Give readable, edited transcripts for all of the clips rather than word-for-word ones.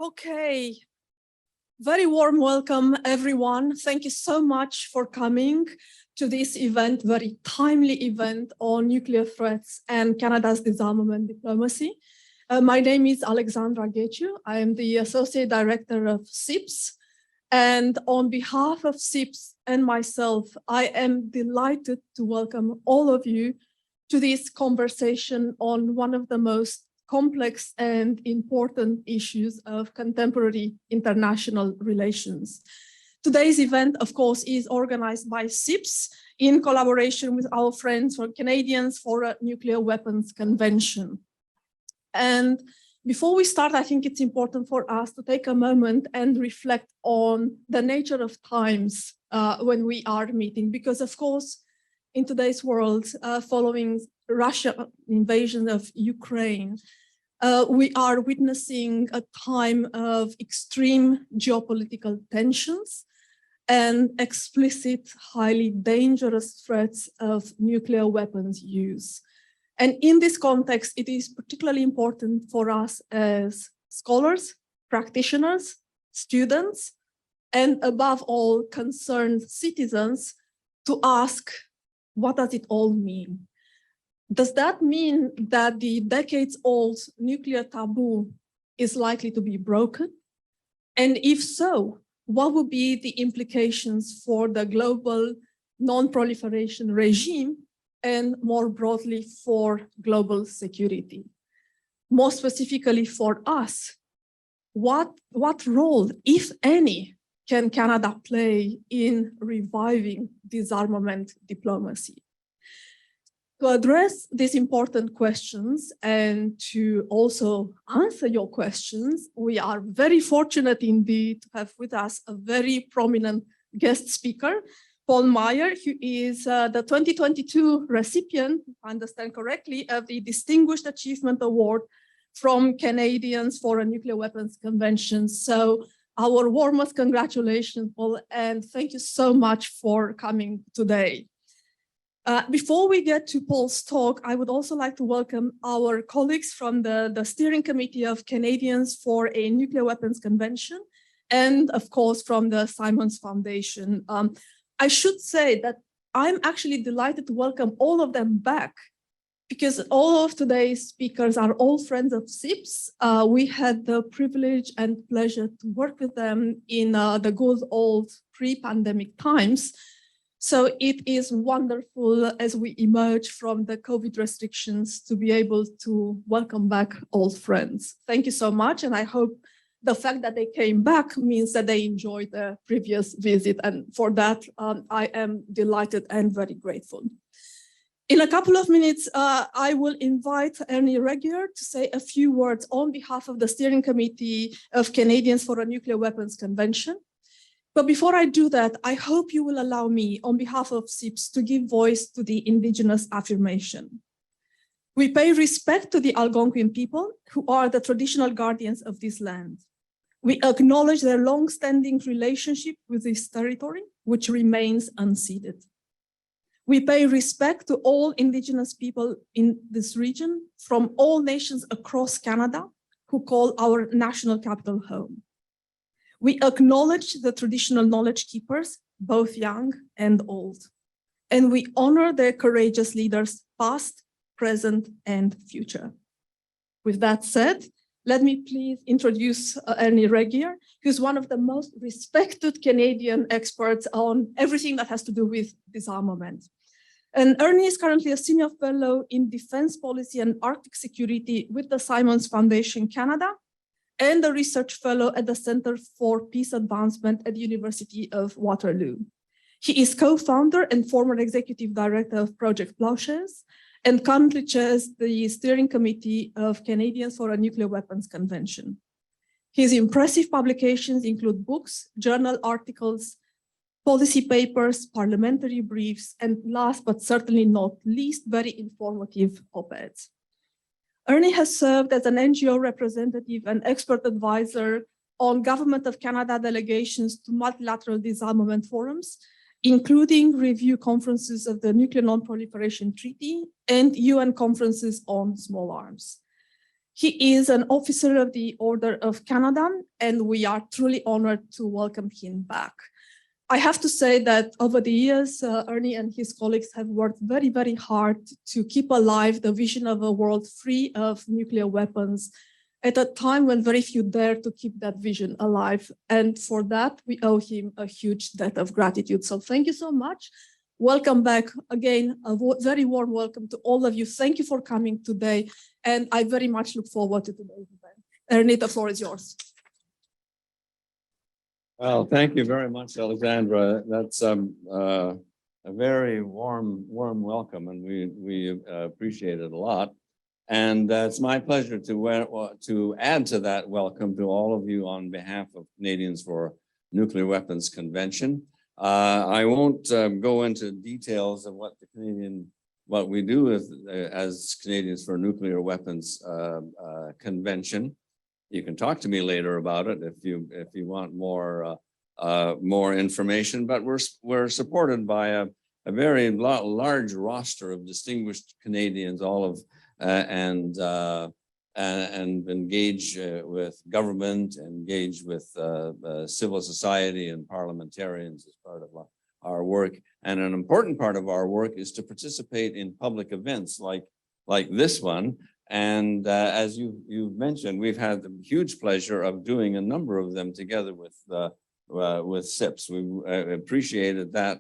Okay, very warm welcome, everyone. Thank you so much for coming to this event, very timely event on nuclear threats and Canada's disarmament diplomacy. My name is Alexandra Getju. I am the Associate Director of CIPS. And on behalf of CIPS and myself, I am delighted to welcome all of you to this conversation on one of the most complex and important issues of contemporary international relations. Today's event, of course, is organized by CIPS in collaboration with our friends from Canadians for a Nuclear Weapons Convention. And before we start, I think it's important for us to take a moment and reflect on the nature of times when we are meeting, because of course, in today's world, following Russia invasion of Ukraine, we are witnessing a time of extreme geopolitical tensions and explicit, highly dangerous threats of nuclear weapons use. And in this context, it is particularly important for us as scholars, practitioners, students, and above all, concerned citizens to ask, what does it all mean? Does that mean that the decades-old nuclear taboo is likely to be broken? And if so, what would be the implications for the global non-proliferation regime and more broadly for global security? More specifically for us, what role, if any, can Canada play in reviving disarmament diplomacy? To address these important questions and to also answer your questions, we are very fortunate indeed to have with us a very prominent guest speaker, Paul Meyer, who is the 2022 recipient, if I understand correctly, of the Distinguished Achievement Award from Canadians for a Nuclear Weapons Convention. So our warmest congratulations, Paul, and thank you so much for coming today. Before we get to Paul's talk, I would also like to welcome our colleagues from the Steering Committee of Canadians for a Nuclear Weapons Convention, and of course from the Simons Foundation. I should say that I'm actually delighted to welcome all of them back, because all of today's speakers are all friends of CIPS. We had the privilege and pleasure to work with them in the good old pre-pandemic times. So it is wonderful as we emerge from the COVID restrictions to be able to welcome back old friends. Thank you so much. And I hope the fact that they came back means that they enjoyed their previous visit. And for that, I am delighted and very grateful. In a couple of minutes, I will invite Ernie Regier to say a few words on behalf of the Steering Committee of Canadians for a Nuclear Weapons Convention. But before I do that, I hope you will allow me, on behalf of CIPS, to give voice to the Indigenous affirmation. We pay respect to the Algonquin people, who are the traditional guardians of this land. We acknowledge their long-standing relationship with this territory, which remains unceded. We pay respect to all Indigenous people in this region from all nations across Canada who call our national capital home. We acknowledge the traditional knowledge keepers, both young and old, and we honor their courageous leaders, past, present, and future. With that said, let me please introduce Ernie Regier, who's one of the most respected Canadian experts on everything that has to do with disarmament. And Ernie is currently a senior fellow in defense policy and Arctic security with the Simons Foundation Canada, and a research fellow at the Center for Peace Advancement at the University of Waterloo. He is co-founder and former executive director of Project Plowshares, and currently chairs the Steering Committee of Canadians for a Nuclear Weapons Convention. His impressive publications include books, journal articles, policy papers, parliamentary briefs, and last but certainly not least, very informative op-eds. Ernie has served as an NGO representative and expert advisor on Government of Canada delegations to multilateral disarmament forums, including review conferences of the Nuclear Non-Proliferation Treaty and UN conferences on small arms. He is an officer of the Order of Canada, and we are truly honored to welcome him back. I have to say that over the years, Ernie and his colleagues have worked very, very hard to keep alive the vision of a world free of nuclear weapons at a time when very few dare to keep that vision alive. And for that, we owe him a huge debt of gratitude. So thank you so much. Welcome back again. A very warm welcome to all of you. Thank you for coming today. And I very much look forward to today's event. Ernie, the floor is yours. Well, thank you very much, Alexandra. That's a very warm welcome, and we appreciate it a lot. And it's my pleasure to add to that welcome to all of you on behalf of Canadians for Nuclear Weapons Convention. I won't go into details of what we do as Canadians for Nuclear Weapons Convention. You can talk to me later about it if you want more information. But we're supported by a very large roster of distinguished Canadians, all of and engage with government, engage with civil society and parliamentarians as part of our work. And an important part of our work is to participate in public events like this one. And as you've mentioned, we've had the huge pleasure of doing a number of them together with SIPS. We appreciated that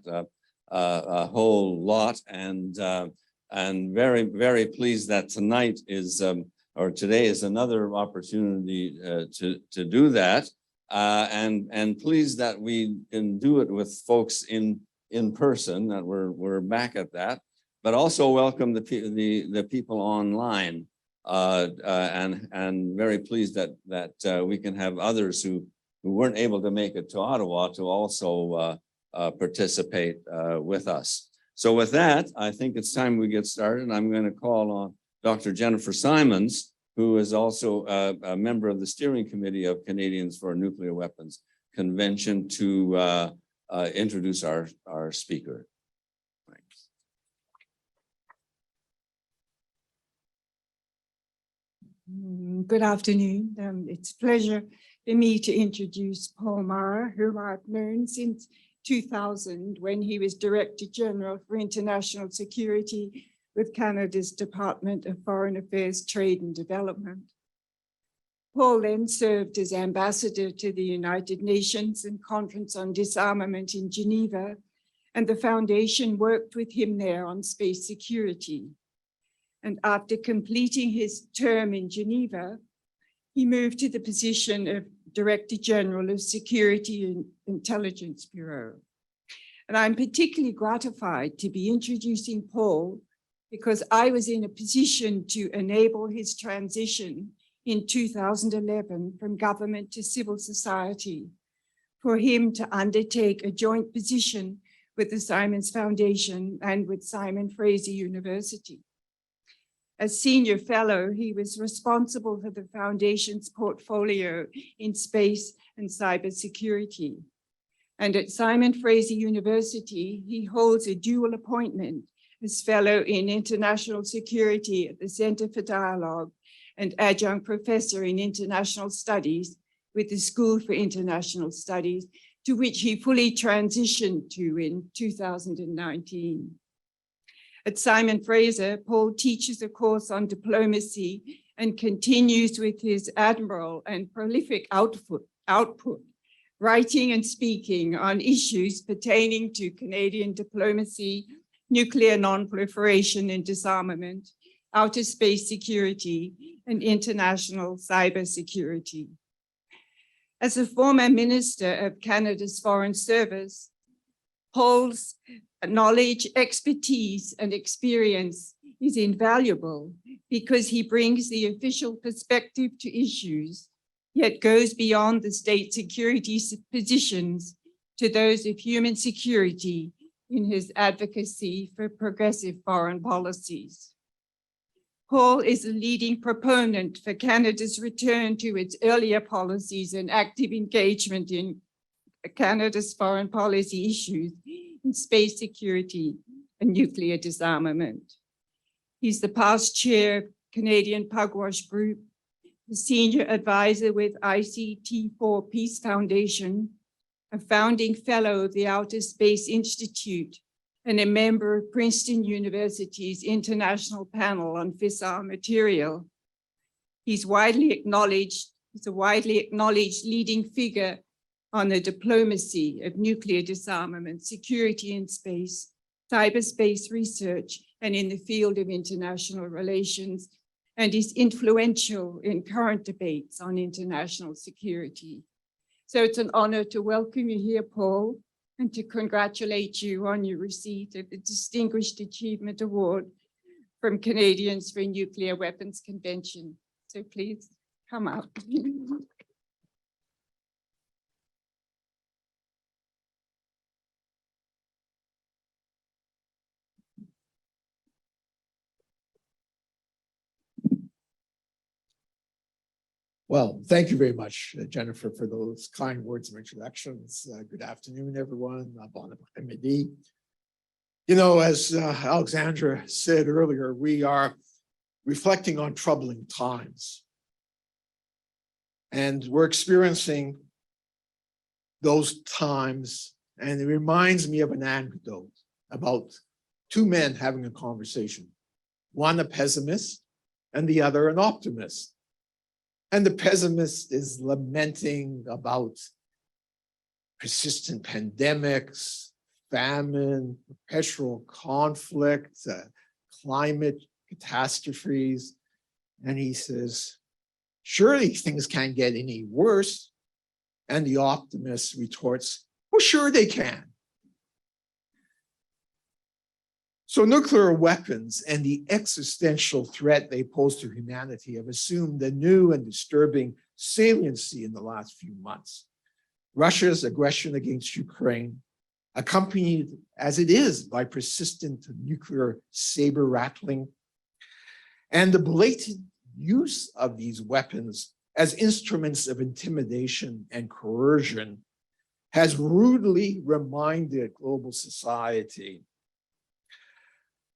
a whole lot, and very, very pleased that tonight is or today is another opportunity to do that, and pleased that we can do it with folks in person. That we're back at that, but also welcome the people online. And very pleased that we can have others who weren't able to make it to Ottawa to also participate with us. So with that, I think it's time we get started. I'm going to call on Dr. Jennifer Simons, who is also a member of the steering committee of Canadians for Nuclear Weapons Convention, to introduce our speaker. Good afternoon. It's a pleasure for me to introduce Paul Meyer, whom I've known since 2000 when he was Director General for International Security with Canada's Department of Foreign Affairs, Trade and Development. Paul then served as ambassador to the United Nations and Conference on Disarmament in Geneva, and the Foundation worked with him there on space security. And after completing his term in Geneva, he moved to the position of Director General of Security and Intelligence Bureau. And I'm particularly gratified to be introducing Paul because I was in a position to enable his transition in 2011 from government to civil society, for him to undertake a joint position with the Simons Foundation and with Simon Fraser University. As senior fellow, he was responsible for the foundation's portfolio in space and cybersecurity. And at Simon Fraser University, he holds a dual appointment as fellow in international security at the Center for Dialogue and adjunct professor in international studies with the School for International Studies, to which he fully transitioned to in 2019. At Simon Fraser, Paul teaches a course on diplomacy and continues with his admirable and prolific output, writing and speaking on issues pertaining to Canadian diplomacy, nuclear non-proliferation and disarmament, outer space security, and international cybersecurity. As a former Minister of Canada's Foreign Service, Paul's knowledge, expertise, and experience is invaluable because he brings the official perspective to issues, yet goes beyond the state security positions to those of human security in his advocacy for progressive foreign policies. Paul is a leading proponent for Canada's return to its earlier policies and active engagement in Canada's foreign policy issues in space security and nuclear disarmament. He's the past chair of Canadian Pugwash Group, the senior advisor with ICT4 Peace Foundation, a founding fellow of the Outer Space Institute, and a member of Princeton University's International Panel on Fissile Material. He's a widely acknowledged leading figure on the diplomacy of nuclear disarmament, security in space, cyberspace research, and in the field of international relations, and is influential in current debates on international security. So it's an honor to welcome you here, Paul, and to congratulate you on your receipt of the Distinguished Achievement Award from Canadians for Nuclear Weapons Convention. So please come up. Well, thank you very much, Jennifer, for those kind words of introductions. Good afternoon, everyone. Bon après-midi. You know, as Alexandra said earlier, we are reflecting on troubling times. And we're experiencing those times, and it reminds me of an anecdote about two men having a conversation, one a pessimist and the other an optimist. And the pessimist is lamenting about persistent pandemics, famine, perpetual conflict, climate catastrophes. And he says, surely things can't get any worse. And the optimist retorts, well, sure they can. So nuclear weapons and the existential threat they pose to humanity have assumed a new and disturbing saliency in the last few months. Russia's aggression against Ukraine, accompanied as it is by persistent nuclear saber rattling, and the blatant use of these weapons as instruments of intimidation and coercion, has rudely reminded global society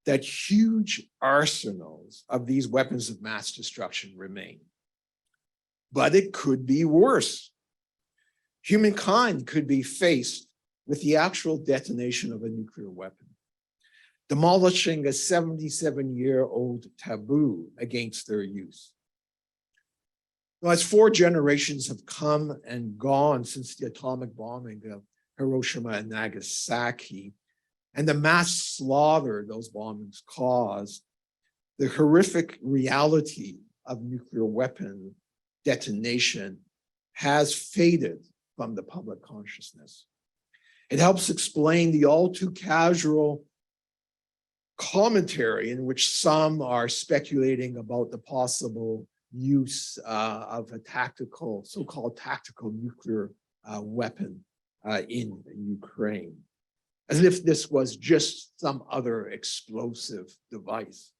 that huge arsenals of these weapons of mass destruction remain. But it could be worse. Humankind could be faced with the actual detonation of a nuclear weapon, demolishing a 77-year-old taboo against their use. Now, as 4 generations have come and gone since the atomic bombing of Hiroshima and Nagasaki, and the mass slaughter those bombings caused, the horrific reality of nuclear weapon detonation has faded from the public consciousness. It helps explain the all too casual commentary in which some are speculating about the possible use of a tactical, so-called tactical nuclear weapon in Ukraine, as if this was just some other explosive device.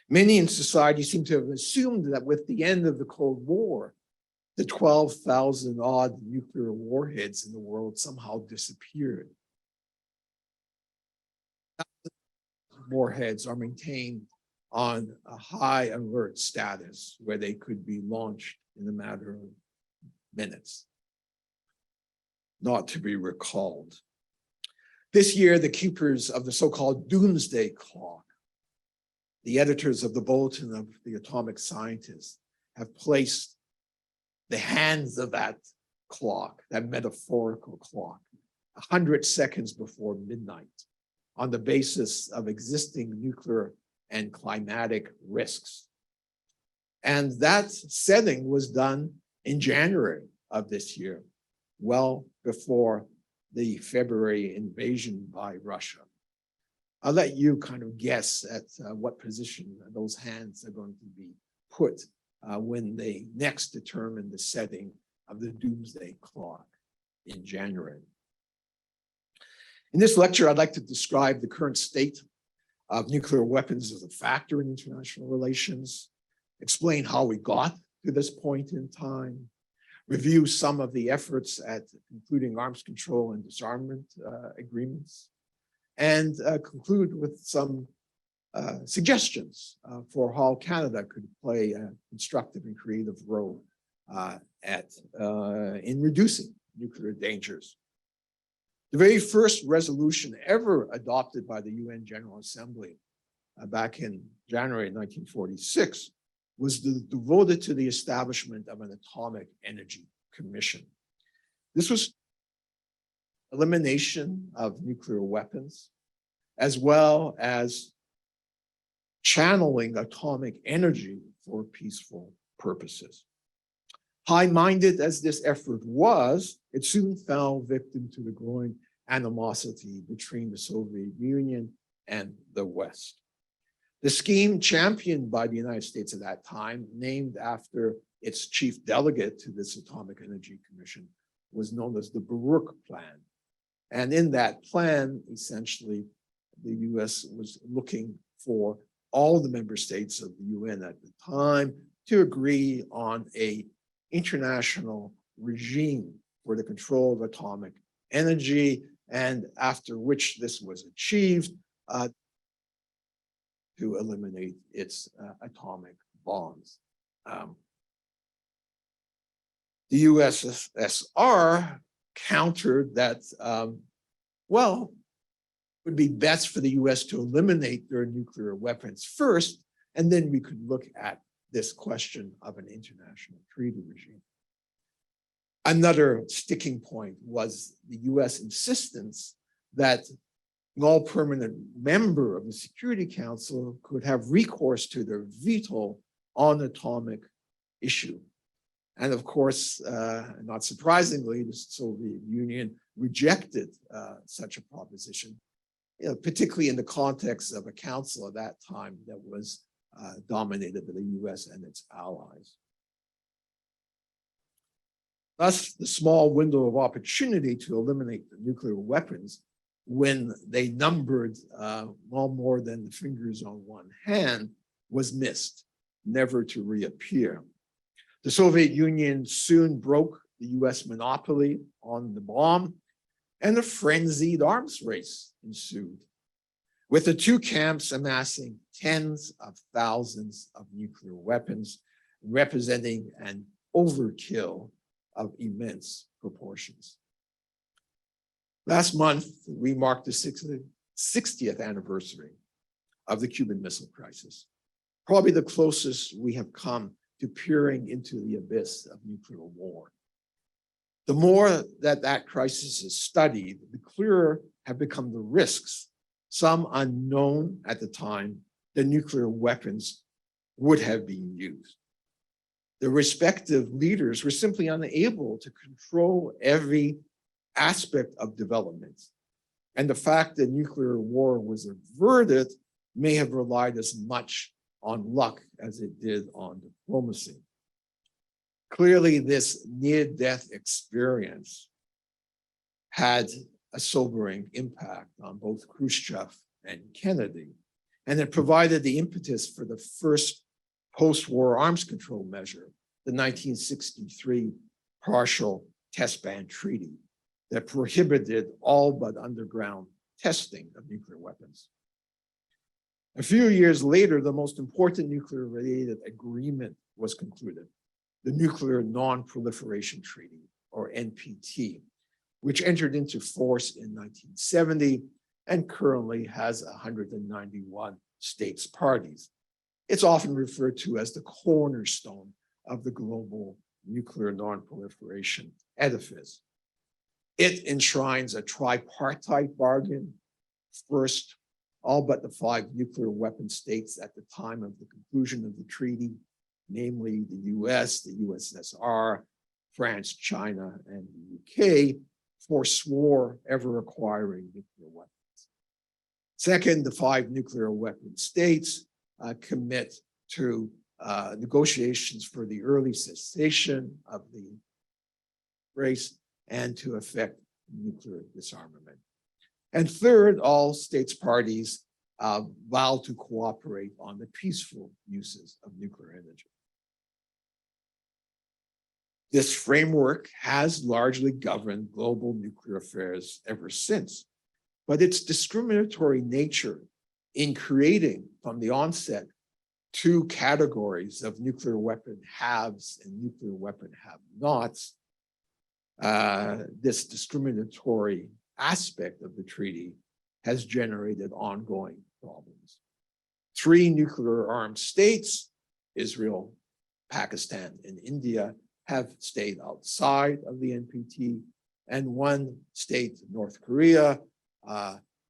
Many in society seem to have assumed that with the end of the Cold War, the 12,000 odd nuclear warheads in the world somehow disappeared. Warheads are maintained on a high alert status where they could be launched in a matter of minutes, not to be recalled. This year, the keepers of the so-called doomsday clock, the editors of the Bulletin of the Atomic Scientists, have placed the hands of that clock, that metaphorical clock, 100 seconds before midnight, on the basis of existing nuclear and climatic risks. And that setting was done in January of this year, well before the February invasion by Russia. I'll let you kind of guess at what position those hands are going to be put when they next determine the setting of the doomsday clock in January. In this lecture, I'd like to describe the current state of nuclear weapons as a factor in international relations, explain how we got to this point in time, review some of the efforts at including arms control and disarmament agreements, and conclude with some suggestions for how Canada could play a constructive and creative role in reducing nuclear dangers. The very first resolution ever adopted by the UN General Assembly back in January 1946 was devoted to the establishment of an Atomic Energy Commission. This was elimination of nuclear weapons, as well as channeling atomic energy for peaceful purposes. High-minded as this effort was, it soon fell victim to the growing animosity between the Soviet Union and the West. The scheme championed by the United States at that time, named after its chief delegate to this Atomic Energy Commission, was known as the Baruch Plan. And in that plan, essentially, the US was looking for all the member states of the UN at the time to agree on an international regime for the control of atomic energy, and after which this was achieved, to eliminate its atomic bombs. The USSR countered that, well, it would be best for the US to eliminate their nuclear weapons first, and then we could look at this question of an international treaty regime. Another sticking point was the US insistence that no permanent member of the Security Council could have recourse to their veto on atomic issue. And of course, not surprisingly, the Soviet Union rejected such a proposition, particularly in the context of a council at that time that was dominated by the US and its allies. Thus, the small window of opportunity to eliminate the nuclear weapons, when they numbered well more than the fingers on one hand, was missed, never to reappear. The Soviet Union soon broke the US monopoly on the bomb, and a frenzied arms race ensued, with the two camps amassing tens of thousands of nuclear weapons, representing an overkill of immense proportions. Last month, we marked the 60th anniversary of the Cuban Missile Crisis, probably the closest we have come to peering into the abyss of nuclear war. The more that that crisis is studied, the clearer have become the risks, some unknown at the time, that nuclear weapons would have been used. The respective leaders were simply unable to control every aspect of development. And the fact that nuclear war was averted may have relied as much on luck as it did on diplomacy. Clearly, this near-death experience had a sobering impact on both Khrushchev and Kennedy, and it provided the impetus for the first post-war arms control measure, the 1963 Partial Test Ban Treaty, that prohibited all but underground testing of nuclear weapons. A few years later, the most important nuclear-related agreement was concluded, the Nuclear Non-Proliferation Treaty, or NPT, which entered into force in 1970 and currently has 191 states parties. It's often referred to as the cornerstone of the global nuclear non-proliferation edifice. It enshrines a tripartite bargain. First, all but the 5 nuclear weapon states at the time of the conclusion of the treaty, namely the US, the USSR, France, China, and the UK, forswore ever acquiring nuclear weapons. Second, the 5 nuclear weapon states commit to negotiations for the early cessation of the race and to effect nuclear disarmament. And third, all states parties vow to cooperate on the peaceful uses of nuclear energy. This framework has largely governed global nuclear affairs ever since, but its discriminatory nature in creating from the onset two categories of nuclear weapon haves and nuclear weapon have-nots, this discriminatory aspect of the treaty has generated ongoing problems. 3 nuclear-armed states, Israel, Pakistan, and India, have stayed outside of the NPT, and 1 state, North Korea,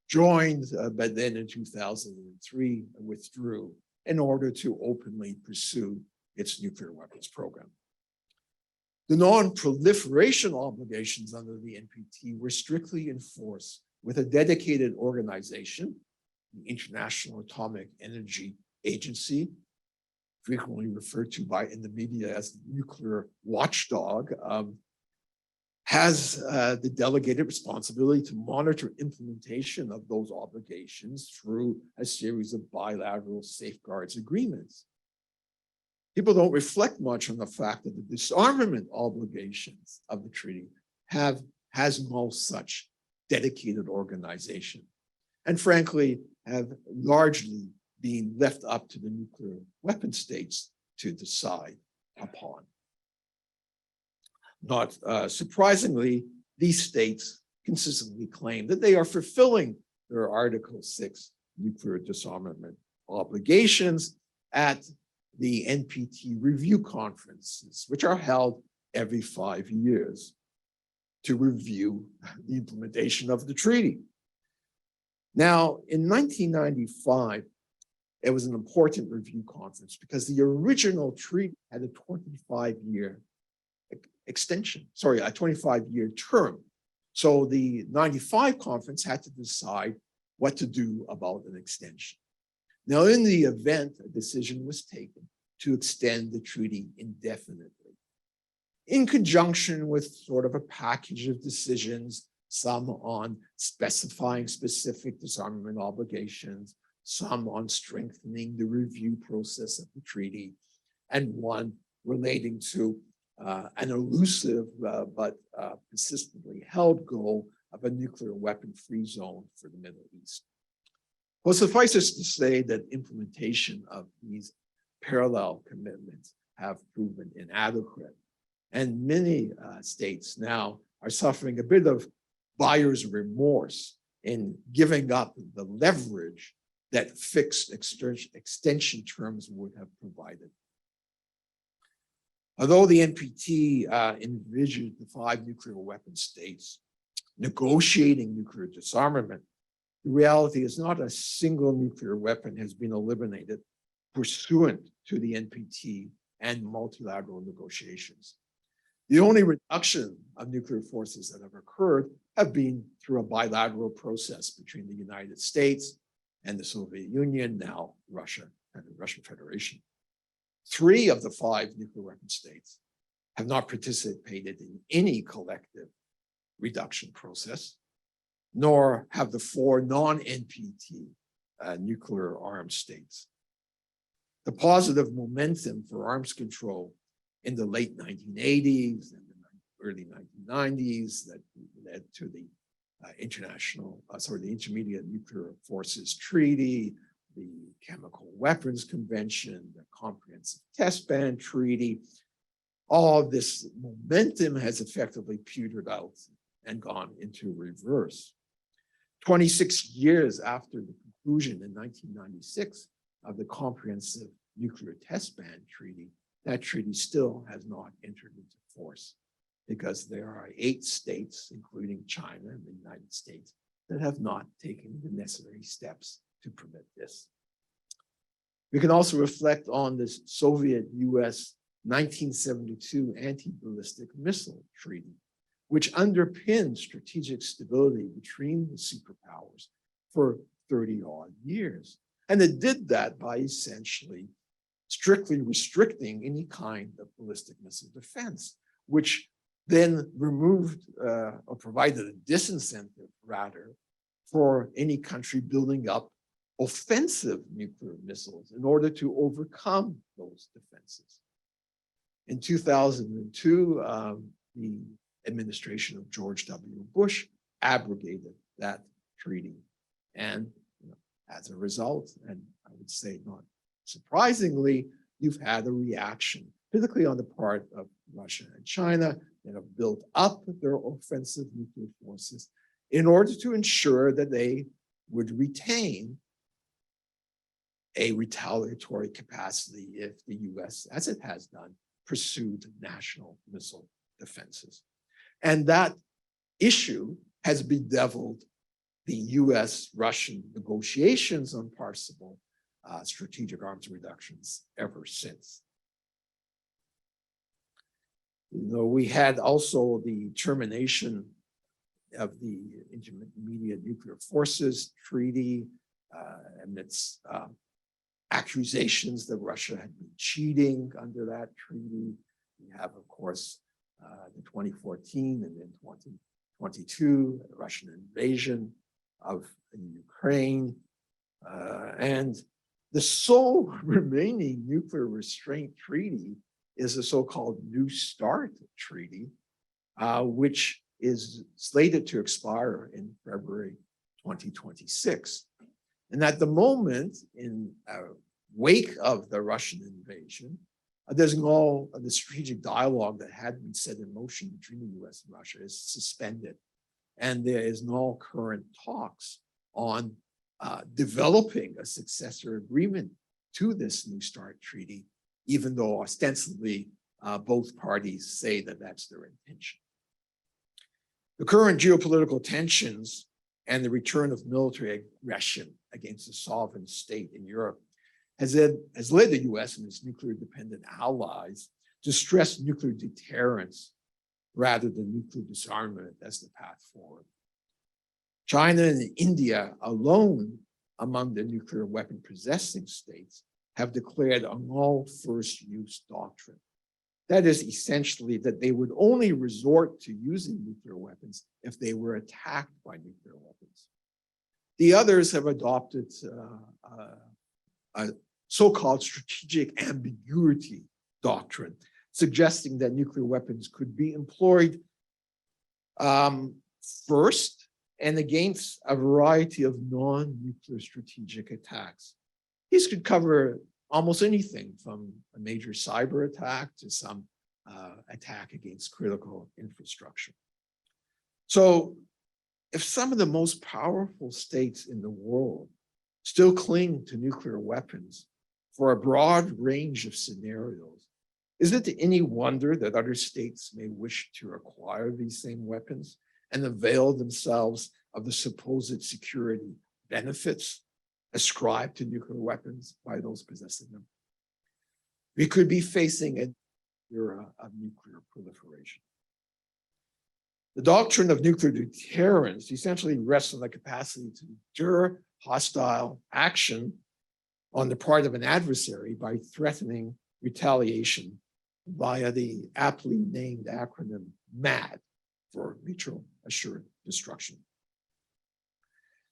joined, but then in 2003 withdrew in order to openly pursue its nuclear weapons program. The non-proliferation obligations under the NPT were strictly enforced with a dedicated organization, the International Atomic Energy Agency, frequently referred to in the media as the nuclear watchdog, has the delegated responsibility to monitor implementation of those obligations through a series of bilateral safeguards agreements. People don't reflect much on the fact that the disarmament obligations of the treaty has no such dedicated organization, and frankly have largely been left up to the nuclear weapon states to decide upon. Not surprisingly, these states consistently claim that they are fulfilling their Article 6 nuclear disarmament obligations at the NPT review conferences, which are held every 5 years to review the implementation of the treaty. Now, in 1995, it was an important review conference because the original treaty had a 25-year extension, sorry, a 25-year term. So the 95 conference had to decide what to do about an extension. Now, in the event, a decision was taken to extend the treaty indefinitely, in conjunction with sort of a package of decisions, some on specifying specific disarmament obligations, some on strengthening the review process of the treaty, and one relating to an elusive but persistently held goal of a nuclear weapon-free zone for the Middle East. Well, suffice it to say that implementation of these parallel commitments have proven inadequate, and many states now are suffering a bit of buyer's remorse in giving up the leverage that fixed extension terms would have provided. Although the NPT envisioned the 5 nuclear weapon states negotiating nuclear disarmament, the reality is not a single nuclear weapon has been eliminated pursuant to the NPT and multilateral negotiations. The only reduction of nuclear forces that have occurred have been through a bilateral process between the United States and the Soviet Union, now Russia and the Russian Federation. 3 of the 5 nuclear weapon states have not participated in any collective reduction process, nor have the 4 non-NPT nuclear armed states. The positive momentum for arms control in the late 1980s and the early 1990s that led to the the Intermediate Nuclear Forces Treaty, the Chemical Weapons Convention, the Comprehensive Test Ban Treaty. All of this momentum has effectively petered out and gone into reverse. 26 years after the conclusion in 1996 of the Comprehensive Nuclear Test Ban Treaty, that treaty still has not entered into force because there are 8 states, including China and the United States, that have not taken the necessary steps to permit this. We can also reflect on the Soviet-US 1972 Anti-Ballistic Missile Treaty, which underpinned strategic stability between the superpowers for 30-odd years. And it did that by essentially strictly restricting any kind of ballistic missile defense, which then removed or provided a disincentive, rather, for any country building up offensive nuclear missiles in order to overcome those defenses. In 2002, the administration of George W. Bush abrogated that treaty. And As a result, and I would say not surprisingly, you've had a reaction, particularly on the part of Russia and China, that have built up their offensive nuclear forces in order to ensure that they would retain a retaliatory capacity if the US, as it has done, pursued national missile defenses. And that issue has bedeviled the US-Russian negotiations on possible strategic arms reductions ever since. We had also the termination of the Intermediate Nuclear Forces Treaty amidst accusations that Russia had been cheating under that treaty. We have, of course, the 2014 and then 2022 Russian invasion of Ukraine. And the sole remaining nuclear restraint treaty is the so-called New START Treaty, which is slated to expire in February 2026. And at the moment, in wake of the Russian invasion, there's no, the strategic dialogue that had been set in motion between the US and Russia is suspended. And there is no current talks on developing a successor agreement to this New START Treaty, even though ostensibly both parties say that that's their intention. The current geopolitical tensions and the return of military aggression against a sovereign state in Europe has led the US and its nuclear-dependent allies to stress nuclear deterrence rather than nuclear disarmament as the path forward. China and India alone among the nuclear weapon possessing states have declared a no first use doctrine. That is essentially that they would only resort to using nuclear weapons if they were attacked by nuclear weapons. The others have adopted a so-called strategic ambiguity doctrine, suggesting that nuclear weapons could be employed first and against a variety of non-nuclear strategic attacks. These could cover almost anything from a major cyber attack to some attack against critical infrastructure. So if some of the most powerful states in the world still cling to nuclear weapons for a broad range of scenarios, is it any wonder that other states may wish to acquire these same weapons and avail themselves of the supposed security benefits ascribed to nuclear weapons by those possessing them? We could be facing an era of nuclear proliferation. The doctrine of nuclear deterrence essentially rests on the capacity to deter hostile action on the part of an adversary by threatening retaliation via the aptly named acronym MAD for mutual assured destruction.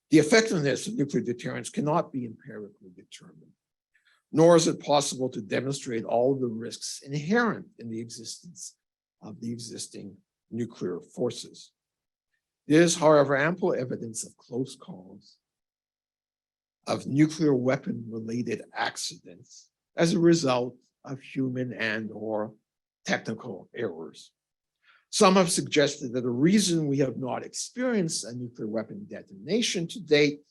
The effectiveness of nuclear deterrence cannot be empirically determined, nor is it possible to demonstrate all of the risks inherent in the existence of the existing nuclear forces. There is, however, ample evidence of close calls of nuclear weapon-related accidents as a result of human and/or technical errors. Some have suggested that the reason we have not experienced a nuclear weapon detonation to date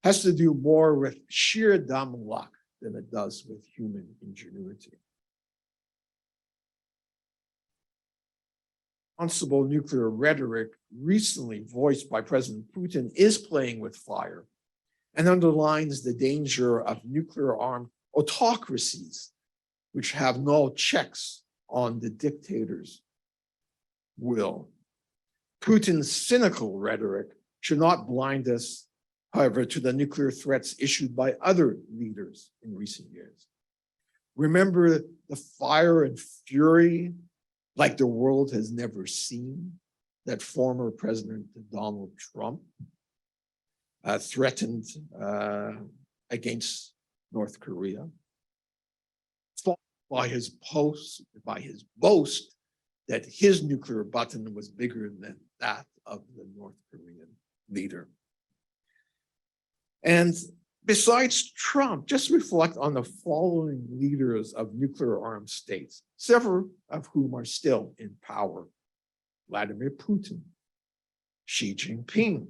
has to do more with sheer dumb luck than it does with human ingenuity. Responsible nuclear rhetoric recently voiced by President Putin is playing with fire and underlines the danger of nuclear-armed autocracies, which have no checks on the dictator's will. Putin's cynical rhetoric should not blind us, however, to the nuclear threats issued by other leaders in recent years. Remember the fire and fury like the world has never seen that former President Donald Trump threatened against North Korea, by his boast that his nuclear button was bigger than that of the North Korean leader. And Besides Trump, just reflect on the following leaders of nuclear armed states, several of whom are still in power: Vladimir Putin, Xi Jinping,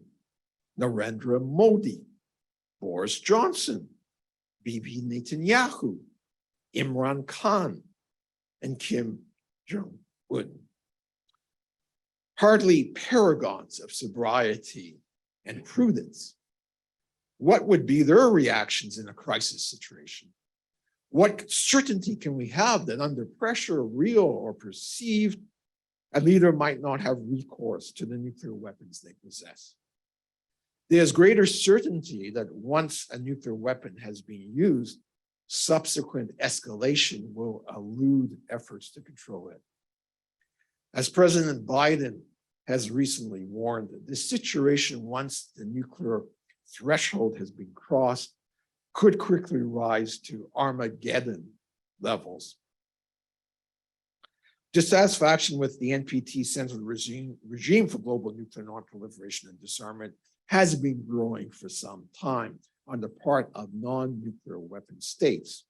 Narendra Modi, Boris Johnson, Bibi Netanyahu, Imran Khan, and Kim Jong-un. Hardly paragons of sobriety and prudence. What would be their reactions in a crisis situation? What certainty can we have that under pressure, real or perceived, a leader might not have recourse to the nuclear weapons they possess? There's greater certainty that once a nuclear weapon has been used, subsequent escalation will elude efforts to control it. As President Biden has recently warned, the situation once the nuclear threshold has been crossed could quickly rise to Armageddon levels. Dissatisfaction with the NPT-centered regime for global nuclear non-proliferation and disarmament has been growing for some time on the part of non-nuclear weapon states.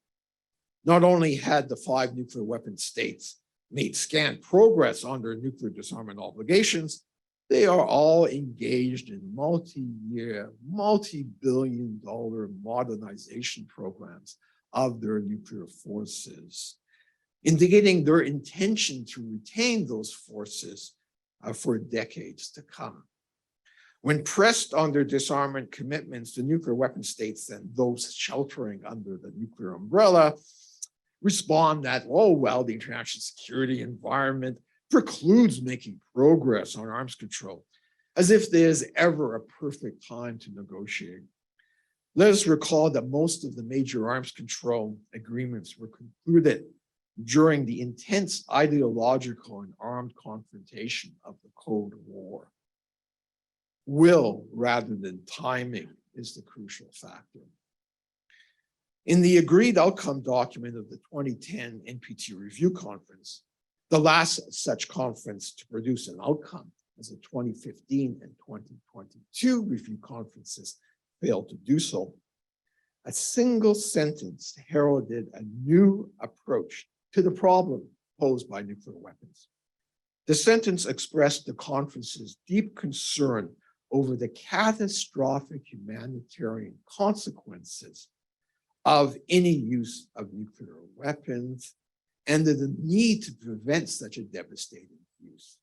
Not only had the 5 nuclear weapon states made scant progress on their nuclear disarmament obligations, they are all engaged in multi-year, multi-billion-dollar modernization programs of their nuclear forces, indicating their intention to retain those forces for decades to come. When pressed on their disarmament commitments, the nuclear weapon states and those sheltering under the nuclear umbrella respond that, oh, well, the international security environment precludes making progress on arms control, as if there's ever a perfect time to negotiate. Let us recall that most of the major arms control agreements were concluded during the intense ideological and armed confrontation of the Cold War. Will rather than timing is the crucial factor. In the agreed outcome document of the 2010 NPT Review Conference, the last such conference to produce an outcome, as the 2015 and 2022 review conferences failed to do so, a single sentence heralded a new approach to the problem posed by nuclear weapons. The sentence expressed the conference's deep concern over the catastrophic humanitarian consequences of any use of nuclear weapons and the need to prevent such a devastating use.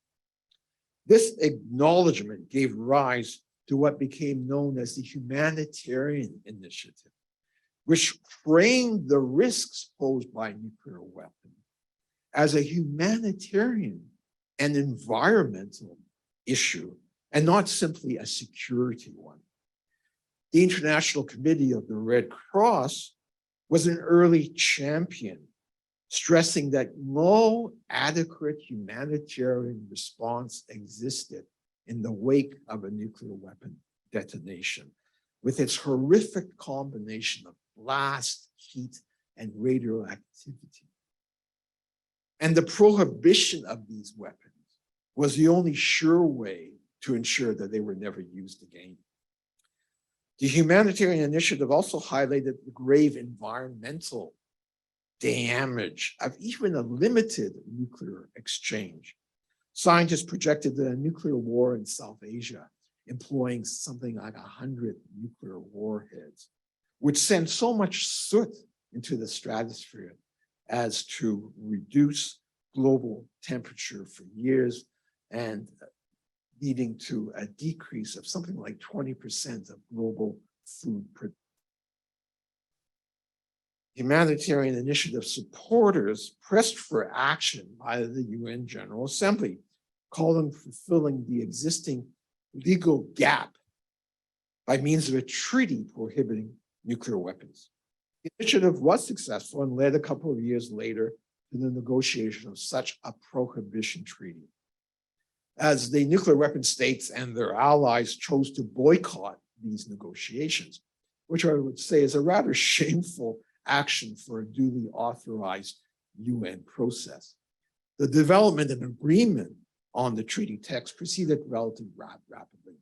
This acknowledgement gave rise to what became known as the Humanitarian Initiative, which framed the risks posed by nuclear weapons as a humanitarian and environmental issue, and not simply a security one. The International Committee of the Red Cross was an early champion, stressing that no adequate humanitarian response existed in the wake of a nuclear weapon detonation, with its horrific combination of blast, heat, and radioactivity. And the prohibition of these weapons was the only sure way to ensure that they were never used again. The Humanitarian Initiative also highlighted the grave environmental damage of even a limited nuclear exchange. Scientists projected that a nuclear war in South Asia, employing something like 100 nuclear warheads, would send so much soot into the stratosphere as to reduce global temperature for years and leading to a decrease of something like 20% of global food production. Humanitarian Initiative supporters pressed for action by the UN General Assembly, calling for filling the existing legal gap by means of a treaty prohibiting nuclear weapons. The initiative was successful and led a couple of years later to the negotiation of such a prohibition treaty. As the nuclear weapon states and their allies chose to boycott these negotiations, which I would say is a rather shameful action for a duly authorized UN process. The development and agreement on the treaty text proceeded relatively rapidly.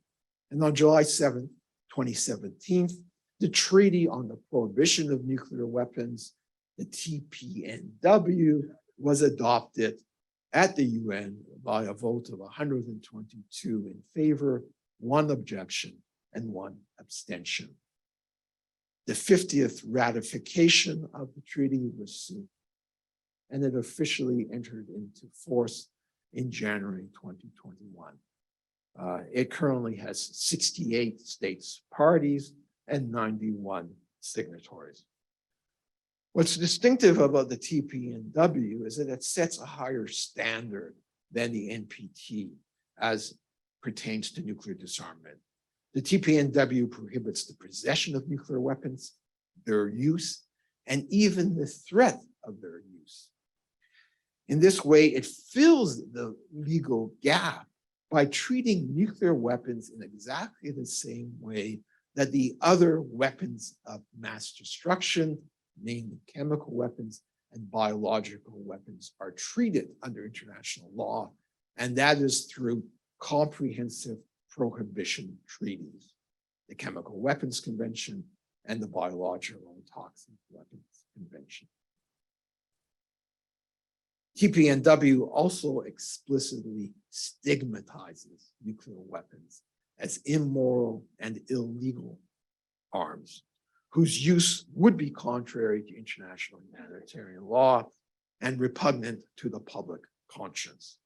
And on July 7, 2017, the Treaty on the Prohibition of Nuclear Weapons, the TPNW, was adopted at the UN by a vote of 122 in favor, 1 objection, and 1 abstention. The 50th ratification of the treaty was soon, and it officially entered into force in January 2021. It currently has 68 states parties and 91 signatories. What's distinctive about the TPNW is that it sets a higher standard than the NPT as pertains to nuclear disarmament. The TPNW prohibits the possession of nuclear weapons, their use, and even the threat of their use. In this way, it fills the legal gap by treating nuclear weapons in exactly the same way that the other weapons of mass destruction, namely chemical weapons and biological weapons, are treated under international law, and that is through comprehensive prohibition treaties, the Chemical Weapons Convention and the Biological and Toxic Weapons Convention. TPNW also explicitly stigmatizes nuclear weapons as immoral and illegal arms, whose use would be contrary to international humanitarian law and repugnant to the public conscience.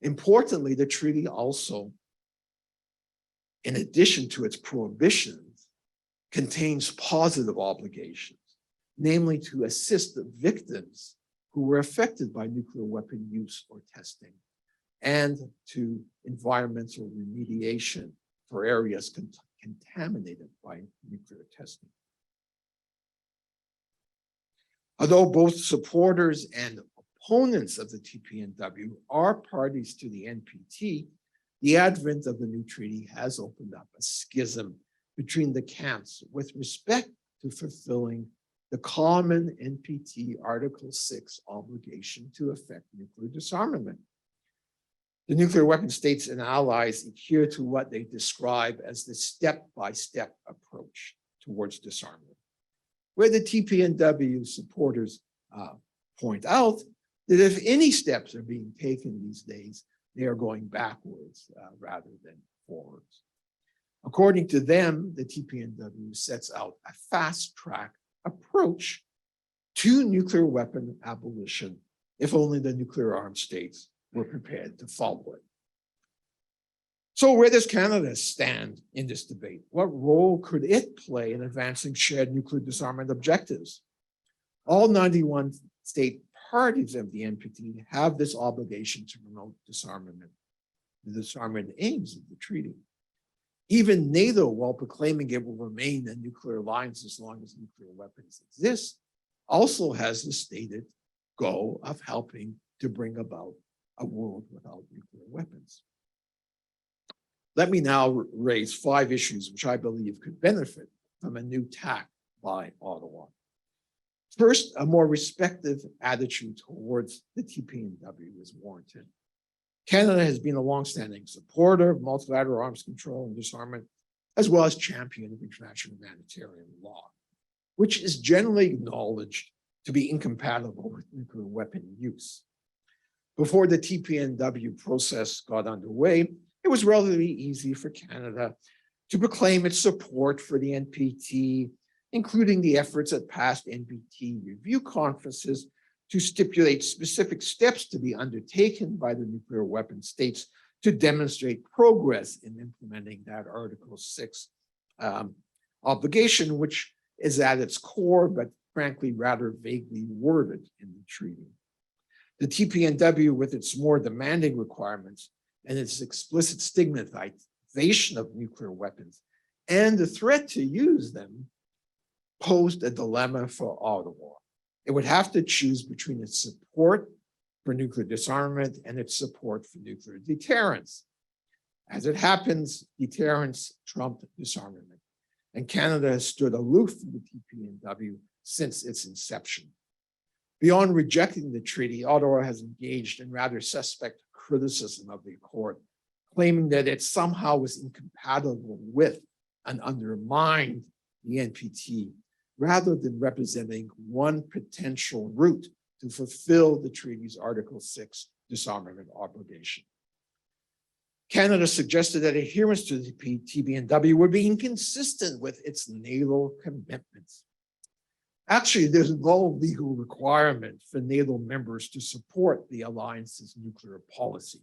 Importantly, the treaty also, in addition to its prohibitions, contains positive obligations, namely to assist the victims who were affected by nuclear weapon use or testing, and to environmental remediation for areas contaminated by nuclear testing. Although both supporters and opponents of the TPNW are parties to the NPT, the advent of the new treaty has opened up a schism between the camps with respect to fulfilling the common NPT Article 6 obligation to effect nuclear disarmament. The nuclear weapon states and allies adhere to what they describe as the step-by-step approach towards disarmament, where the TPNW supporters point out that if any steps are being taken these days, they are going backwards rather than forwards. According to them, the TPNW sets out a fast-track approach to nuclear weapon abolition if only the nuclear armed states were prepared to follow it. So where does Canada stand in this debate? What role could it play in advancing shared nuclear disarmament objectives? All 91 state parties of the NPT have this obligation to promote disarmament, the disarmament aims of the treaty. Even NATO, while proclaiming it will remain a nuclear alliance as long as nuclear weapons exist, also has the stated goal of helping to bring about a world without nuclear weapons. Let me now raise 5 issues which I believe could benefit from a new tack by Ottawa. First, a more respectful attitude towards the TPNW is warranted. Canada has been a longstanding supporter of multilateral arms control and disarmament, as well as champion of international humanitarian law, which is generally acknowledged to be incompatible with nuclear weapon use. Before the TPNW process got underway, it was relatively easy for Canada to proclaim its support for the NPT, including the efforts at past NPT review conferences to stipulate specific steps to be undertaken by the nuclear weapon states to demonstrate progress in implementing that Article 6 obligation, which is at its core, but frankly, rather vaguely worded in the treaty. The TPNW, with its more demanding requirements and its explicit stigmatization of nuclear weapons and the threat to use them, posed a dilemma for Ottawa. It would have to choose between its support for nuclear disarmament and its support for nuclear deterrence. As it happens, deterrence trumped disarmament, and Canada has stood aloof from the TPNW since its inception. Beyond rejecting the treaty, Ottawa has engaged in rather suspect criticism of the Accord, claiming that it somehow was incompatible with and undermined the NPT, rather than representing one potential route to fulfill the treaty's Article 6 disarmament obligation. Canada suggested that adherence to the TBNW would be inconsistent with its NATO commitments. Actually, there's no legal requirement for NATO members to support the alliance's nuclear policy,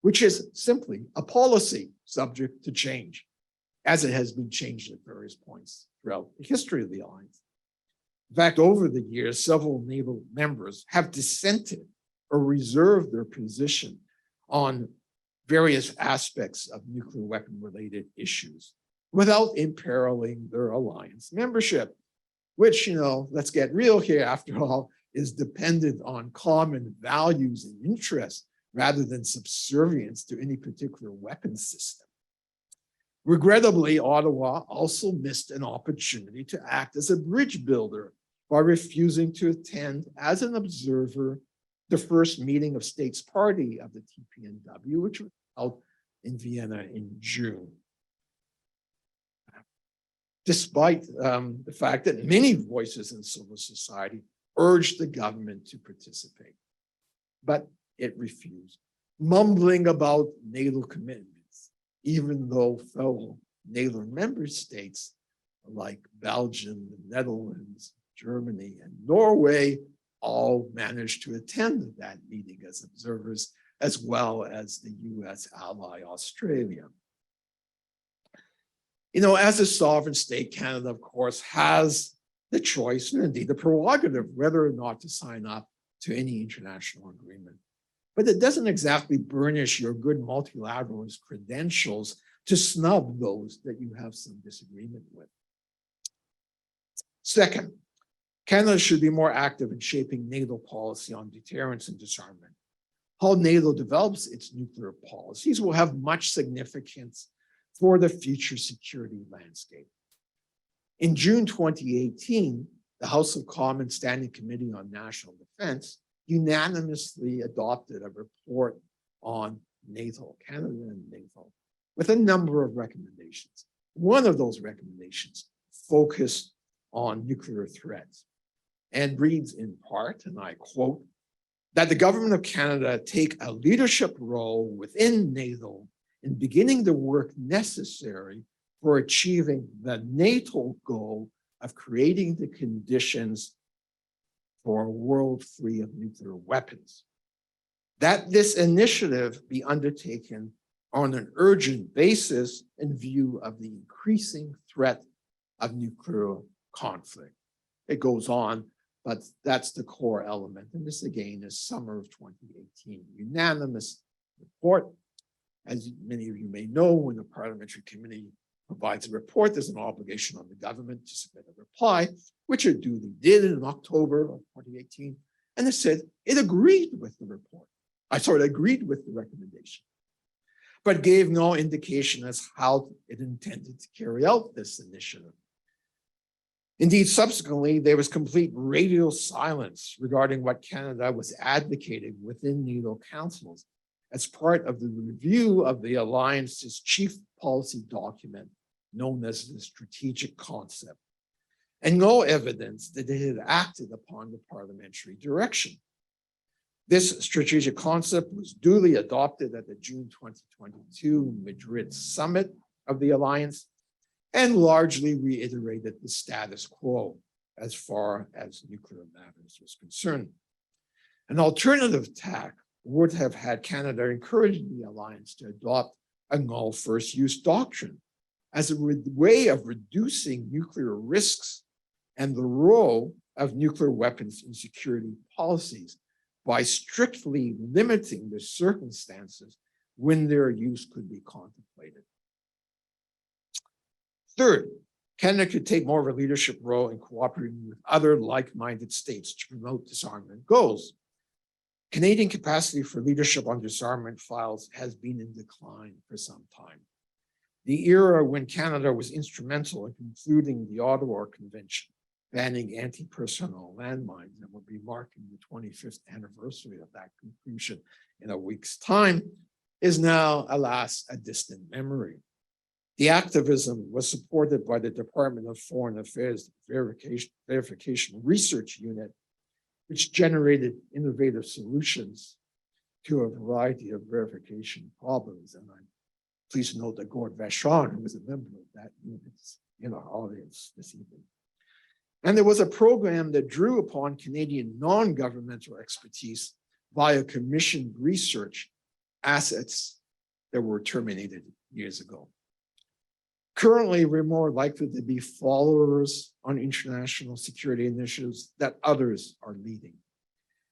which is simply a policy subject to change, as it has been changed at various points throughout the history of the alliance. In fact, over the years, several NATO members have dissented or reserved their position on various aspects of nuclear weapon-related issues without imperiling their alliance membership, which, let's get real here, after all, is dependent on common values and interests rather than subservience to any particular weapon system. Regrettably, Ottawa also missed an opportunity to act as a bridge builder by refusing to attend as an observer the first meeting of States Party of the TPNW, which was held in Vienna in June. Despite the fact that many voices in civil society urged the government to participate, but it refused, mumbling about NATO commitments, even though fellow NATO member states like Belgium, the Netherlands, Germany, and Norway all managed to attend that meeting as observers, as well as the US ally Australia. As a sovereign state, Canada, of course, has the choice and indeed the prerogative whether or not to sign up to any international agreement. But it doesn't exactly burnish your good multilateralist credentials to snub those that you have some disagreement with. Second, Canada should be more active in shaping NATO policy on deterrence and disarmament. How NATO develops its nuclear policies will have much significance for the future security landscape. In June 2018, the House of Commons Standing Committee on National Defense unanimously adopted a report on NATO, Canada and NATO, with a number of recommendations. One of those recommendations focused on nuclear threats and reads in part, and I quote, that the government of Canada take a leadership role within NATO in beginning the work necessary for achieving the NATO goal of creating the conditions for a world free of nuclear weapons. That this initiative be undertaken on an urgent basis in view of the increasing threat of nuclear conflict. It goes on, but that's the core element. And this again is summer of 2018, unanimous report. As many of you may know, when the parliamentary committee provides a report, there's an obligation on the government to submit a reply, which it duly did in October of 2018. And it said it agreed with the report. Agreed with the recommendation, but gave no indication as how it intended to carry out this initiative. Indeed, subsequently, there was complete radio silence regarding what Canada was advocating within NATO councils as part of the review of the alliance's chief policy document known as the strategic concept, and no evidence that it had acted upon the parliamentary direction. This strategic concept was duly adopted at the June 2022 Madrid summit of the alliance and largely reiterated the status quo as far as nuclear matters was concerned. An alternative tack would have had Canada encourage the alliance to adopt a null first use doctrine as a way of reducing nuclear risks and the role of nuclear weapons in security policies by strictly limiting the circumstances when their use could be contemplated. Third, Canada could take more of a leadership role in cooperating with other like-minded states to promote disarmament goals. Canadian capacity for leadership on disarmament files has been in decline for some time. The era when Canada was instrumental in concluding the Ottawa Convention, banning anti-personnel landmines, and will be marking the 25th anniversary of that conclusion in a week's time, is now, alas, a distant memory. The activism was supported by the Department of Foreign Affairs Verification Research Unit, which generated innovative solutions to a variety of verification problems. And I'm pleased to note that Gord Vachon, who was a member of that unit, is in our audience this evening. And there was a program that drew upon Canadian non-governmental expertise via commissioned research assets that were terminated years ago. Currently, we're more likely to be followers on international security initiatives that others are leading.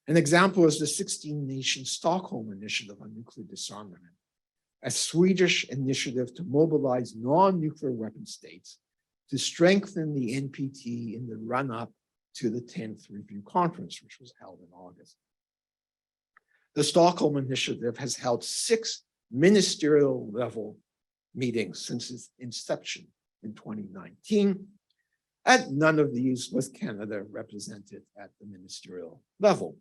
An example is the 16-nation Stockholm Initiative on Nuclear Disarmament, a Swedish initiative to mobilize non-nuclear weapon states to strengthen the NPT in the run-up to the 10th Review Conference, which was held in August. The Stockholm Initiative has held 6 ministerial level meetings since its inception in 2019, and none of these was Canada represented at the ministerial level.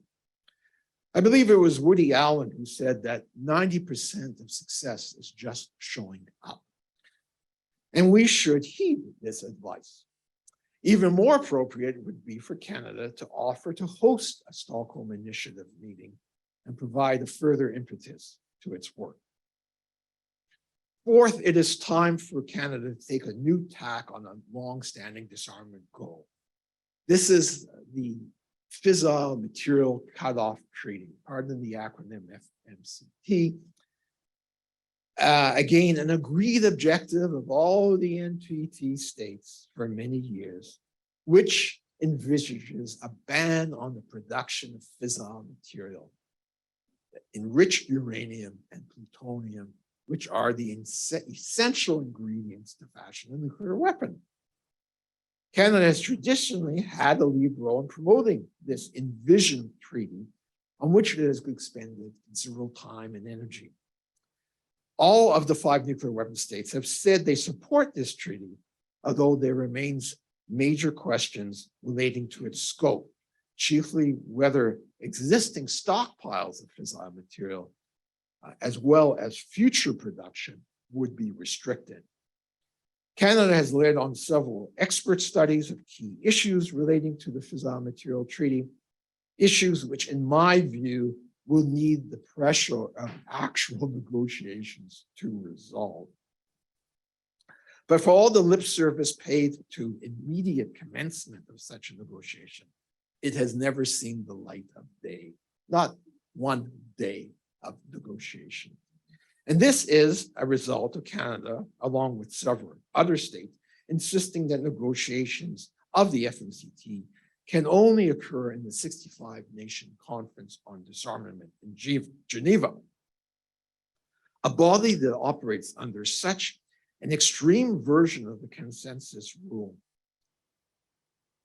I believe it was Woody Allen who said that 90% of success is just showing up. And we should heed this advice. Even more appropriate would be for Canada to offer to host a Stockholm Initiative meeting and provide a further impetus to its work. Fourth, it is time for Canada to take a new tack on a long-standing disarmament goal. This is the Fissile Material Cutoff Treaty, pardon the acronym FMCT. Again, an agreed objective of all the NPT states for many years, which envisages a ban on the production of fissile material, enriched uranium and plutonium, which are the essential ingredients to fashion a nuclear weapon. Canada has traditionally had a lead role in promoting this envisioned treaty, on which it has expended considerable time and energy. All of the 5 nuclear weapon states have said they support this treaty, although there remains major questions relating to its scope, chiefly whether existing stockpiles of fissile material, as well as future production, would be restricted. Canada has led on several expert studies of key issues relating to the Fissile Material Treaty, issues which, in my view, will need the pressure of actual negotiations to resolve. But for all the lip service paid to immediate commencement of such a negotiation, it has never seen the light of day, not one day of negotiation. And this is a result of Canada, along with several other states, insisting that negotiations of the FMCT can only occur in the 65-nation Conference on Disarmament in Geneva. A body that operates under such an extreme version of the consensus rule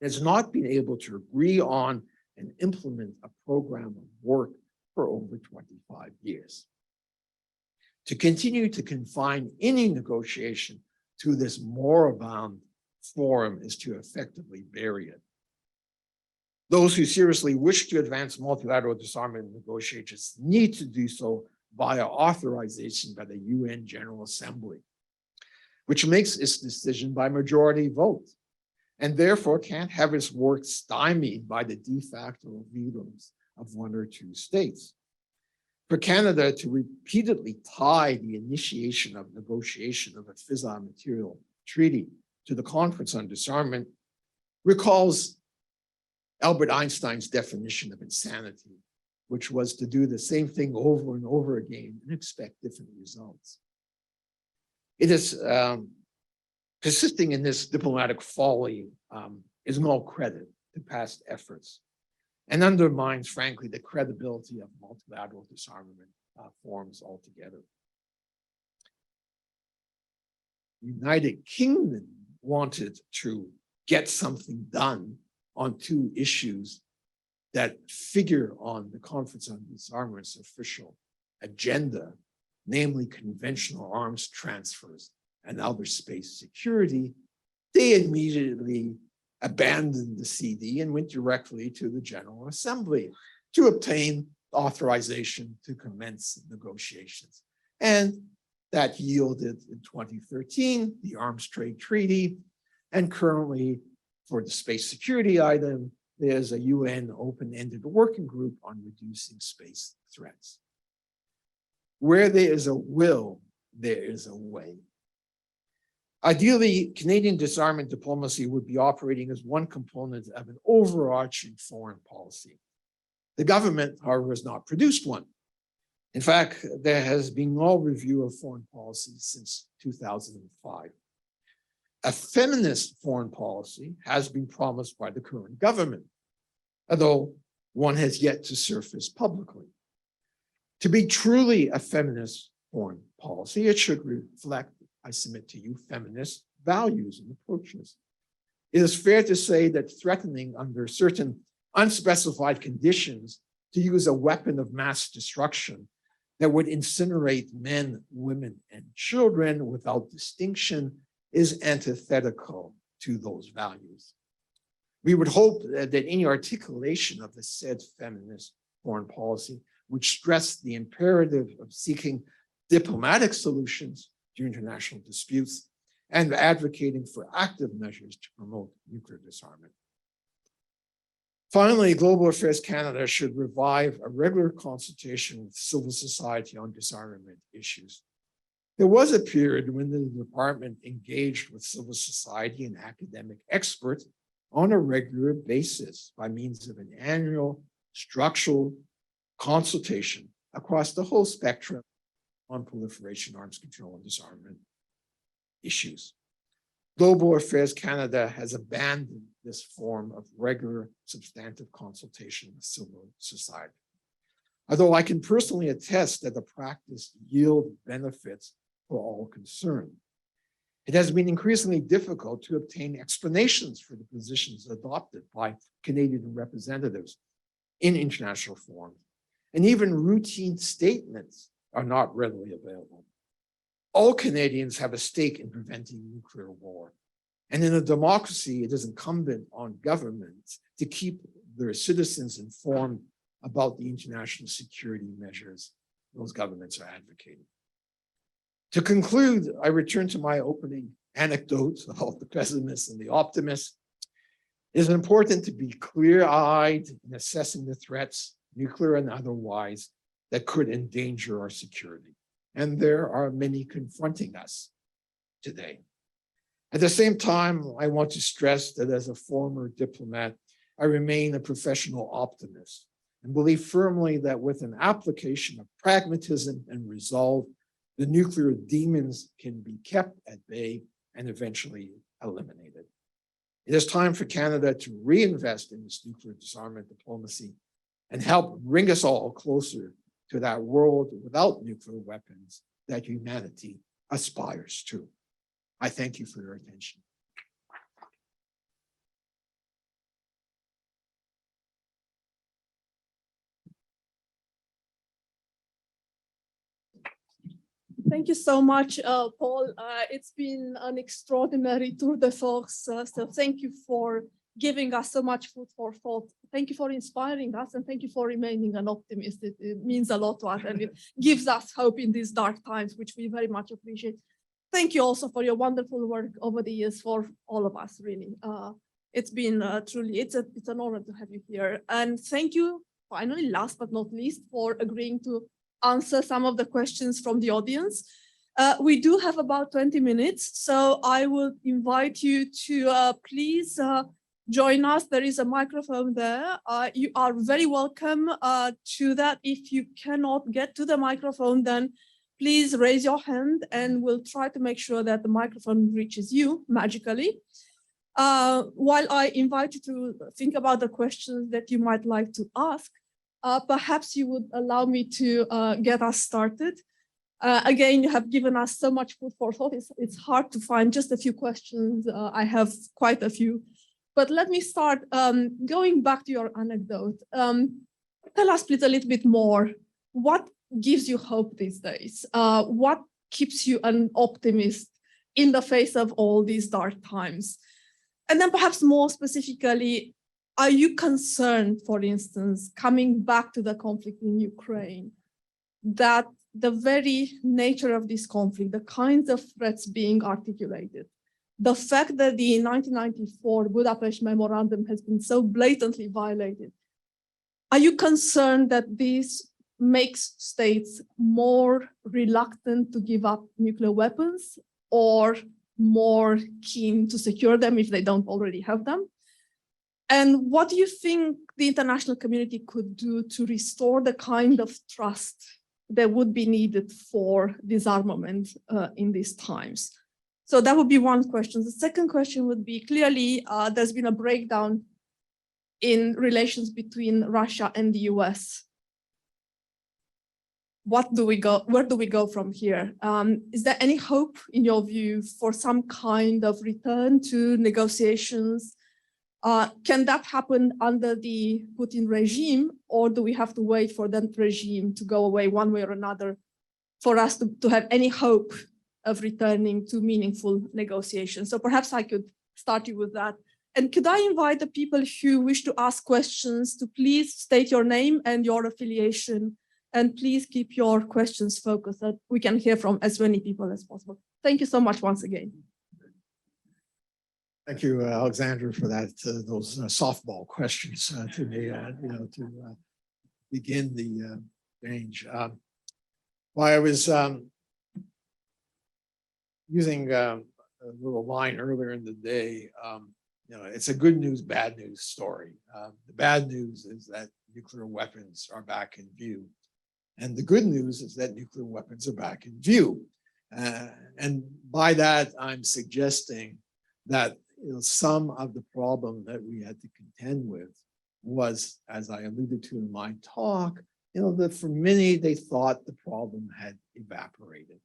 has not been able to agree on and implement a program of work for over 25 years. To continue to confine any negotiation to this moribund forum is to effectively bury it. Those who seriously wish to advance multilateral disarmament negotiations need to do so via authorization by the UN General Assembly, which makes its decision by majority vote, and therefore can't have its work stymied by the de facto vetoes of 1 or 2 states. For Canada to repeatedly tie the initiation of negotiation of a fissile material treaty to the Conference on Disarmament recalls Albert Einstein's definition of insanity, which was to do the same thing over and over again and expect different results. It is persisting in this diplomatic folly is no credit to past efforts and undermines, frankly, the credibility of multilateral disarmament forums altogether. United Kingdom wanted to get something done on 2 issues that figure on the Conference on Disarmament's official agenda, namely conventional arms transfers and outer space security. They immediately abandoned the CD and went directly to the General Assembly to obtain authorization to commence negotiations. And That yielded in 2013 the Arms Trade Treaty, and currently for the space security item, there's a UN open-ended working group on reducing space threats. Where there is a will, there is a way. Ideally, Canadian disarmament diplomacy would be operating as one component of an overarching foreign policy. The government, however, has not produced one. In fact, there has been no review of foreign policy since 2005. A feminist foreign policy has been promised by the current government, although one has yet to surface publicly. To be truly a feminist foreign policy, it should reflect, I submit to you, feminist values and approaches. It is fair to say that threatening under certain unspecified conditions to use a weapon of mass destruction that would incinerate men, women, and children without distinction is antithetical to those values. We would hope that any articulation of the said feminist foreign policy would stress the imperative of seeking diplomatic solutions to international disputes and advocating for active measures to promote nuclear disarmament. Finally, Global Affairs Canada should revive a regular consultation with civil society on disarmament issues. There was a period when the department engaged with civil society and academic experts on a regular basis by means of an annual structural consultation across the whole spectrum on proliferation, arms control, and disarmament issues. Global Affairs Canada has abandoned this form of regular substantive consultation with civil society. Although I can personally attest that the practice yields benefits for all concerned, it has been increasingly difficult to obtain explanations for the positions adopted by Canadian representatives in international forums, and even routine statements are not readily available. All Canadians have a stake in preventing nuclear war. And in a democracy, it is incumbent on governments to keep their citizens informed about the international security measures those governments are advocating. To conclude, I return to my opening anecdote about the pessimist and the optimist. It is important to be clear-eyed in assessing the threats, nuclear and otherwise, that could endanger our security. And there are many confronting us today. At the same time, I want to stress that as a former diplomat, I remain a professional optimist and believe firmly that with an application of pragmatism and resolve, the nuclear demons can be kept at bay and eventually eliminated. It is time for Canada to reinvest in its nuclear disarmament diplomacy and help bring us all closer to that world without nuclear weapons that humanity aspires to. I thank you for your attention. Thank you so much, Paul. It's been an extraordinary tour de force. So thank you for giving us so much food for thought. Thank you for inspiring us, and thank you for remaining an optimist. It means a lot to us, and it gives us hope in these dark times, which we very much appreciate. Thank you also for your wonderful work over the years for all of us, really. It's been truly, it's an honor to have you here. And thank you, finally, last but not least, for agreeing to answer some of the questions from the audience. We do have about 20 minutes, so I will invite you to please join us. There is a microphone there. You are very welcome to that. If you cannot get to the microphone, then please raise your hand and we'll try to make sure that the microphone reaches you magically. While I invite you to think about the questions that you might like to ask, perhaps you would allow me to get us started. Again, you have given us so much food for thought. It's hard to find just a few questions. I have quite a few. But let me start going back to your anecdote. Tell us please a little bit more. What gives you hope these days? What keeps you an optimist in the face of all these dark times? And then perhaps more specifically, are you concerned, for instance, coming back to the conflict in Ukraine, that the very nature of this conflict, the kinds of threats being articulated, the fact that the 1994 Budapest Memorandum has been so blatantly violated, are you concerned that this makes states more reluctant to give up nuclear weapons or more keen to secure them if they don't already have them? And what do you think the international community could do to restore the kind of trust that would be needed for disarmament in these times? So that would be one question. The second question would be, clearly, there's been a breakdown in relations between Russia and the US. Where do we go from here? Is there any hope, in your view, for some kind of return to negotiations? Can that happen under the Putin regime, or do we have to wait for that regime to go away one way or another for us to have any hope of returning to meaningful negotiations? So perhaps I could start you with that. And could I invite the people who wish to ask questions to please state your name and your affiliation, and please keep your questions focused so that we can hear from as many people as possible. Thank you so much once again. Thank you, Alexandra, for that. Those softball questions to me, to begin the range. While I was using a little line earlier in the day, it's a good news, bad news story. The bad news is that nuclear weapons are back in view. And the good news is that nuclear weapons are back in view. And by that, I'm suggesting that some of the problem that we had to contend with was, as I alluded to in my talk, that for many, they thought the problem had evaporated.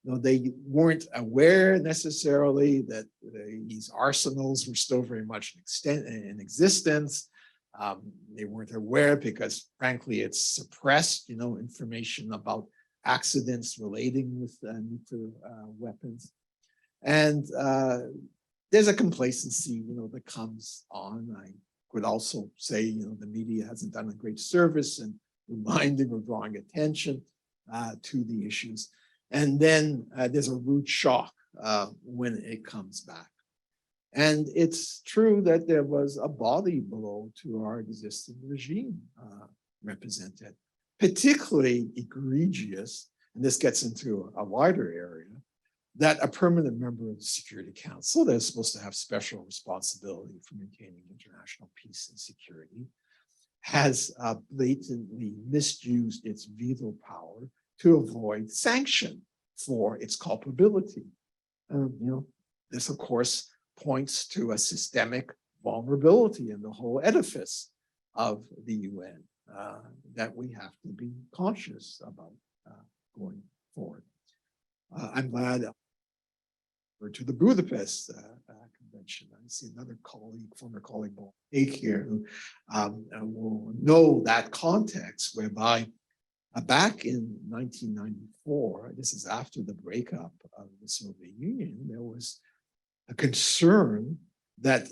They weren't aware necessarily that these arsenals were still very much in existence. They weren't aware because, frankly, it's suppressed, information about accidents relating with nuclear weapons. And there's a complacency, that comes on. I could also say, the media hasn't done a great service in reminding or drawing attention to the issues. And then there's a rude shock when it comes back. And it's true that there was a body blow to our existing regime represented, particularly egregious, and this gets into a wider area, that a permanent member of the Security Council that is supposed to have special responsibility for maintaining international peace and security has blatantly misused its veto power to avoid sanction for its culpability. This, of course, points to a systemic vulnerability in the whole edifice of the UN that we have to be conscious about going forward. I'm glad to the Budapest Convention. I see another colleague, former colleague, Ake here, who will know that context whereby back in 1994, this is after the breakup of the Soviet Union, there was a concern that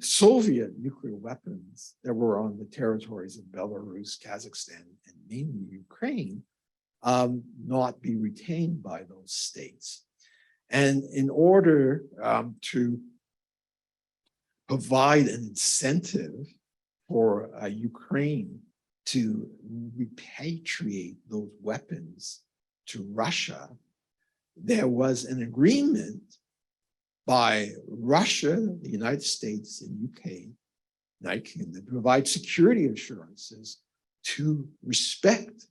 Soviet nuclear weapons that were on the territories of Belarus, Kazakhstan, and mainly Ukraine not be retained by those states. And in order to provide an incentive for Ukraine to repatriate those weapons to Russia, there was an agreement by Russia, the United States, and UK, to provide security assurances to respect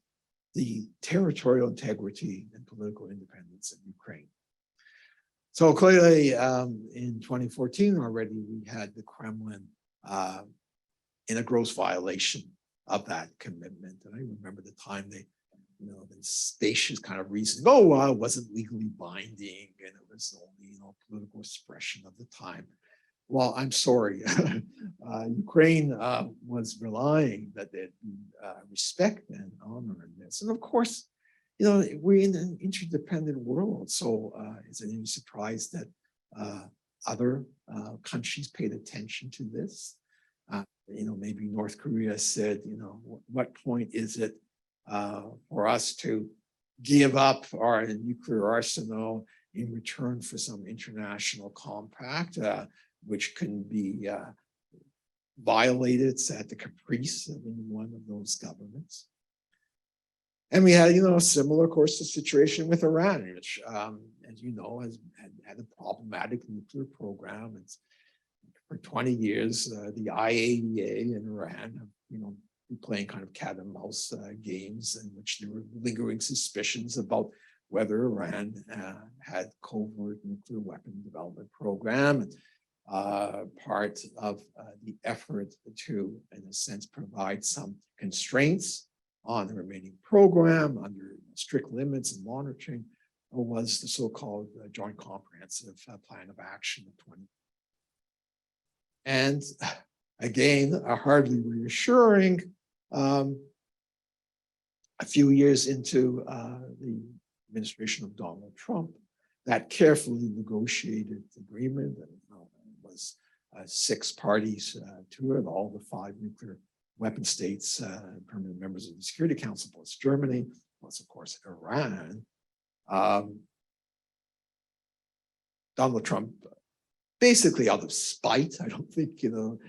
the territorial integrity and political independence of Ukraine. So clearly, in 2014 already, we had the Kremlin in a gross violation of that commitment. And I remember the time they, the spacious kind of reasoning, it wasn't legally binding and it was only, political expression of the time. Well, I'm sorry, Ukraine was relying that there'd be respect and honor in this. And of course, we're in an interdependent world. So is it any surprise that other countries paid attention to this? Maybe North Korea said, what point is it for us to give up our nuclear arsenal in return for some international compact, which can be violated at the caprice of any one of those governments. And we had, a similar, of course, the situation with Iran, which, as you know, has had a problematic nuclear program. It's for 20 years, the IAEA in Iran have, been playing kind of cat and mouse games in which there were lingering suspicions about whether Iran had covert nuclear weapon development program. And, part of the effort to, in a sense, provide some constraints on the remaining program under strict limits and monitoring was the so-called Joint Comprehensive Plan of Action of 20. And again, hardly reassuring, a few years into the administration of Donald Trump, that carefully negotiated agreement and was 6 parties to it, all the 5 nuclear weapon states, permanent members of the Security Council, plus Germany, plus of course Iran. Donald Trump, basically out of spite, I don't think you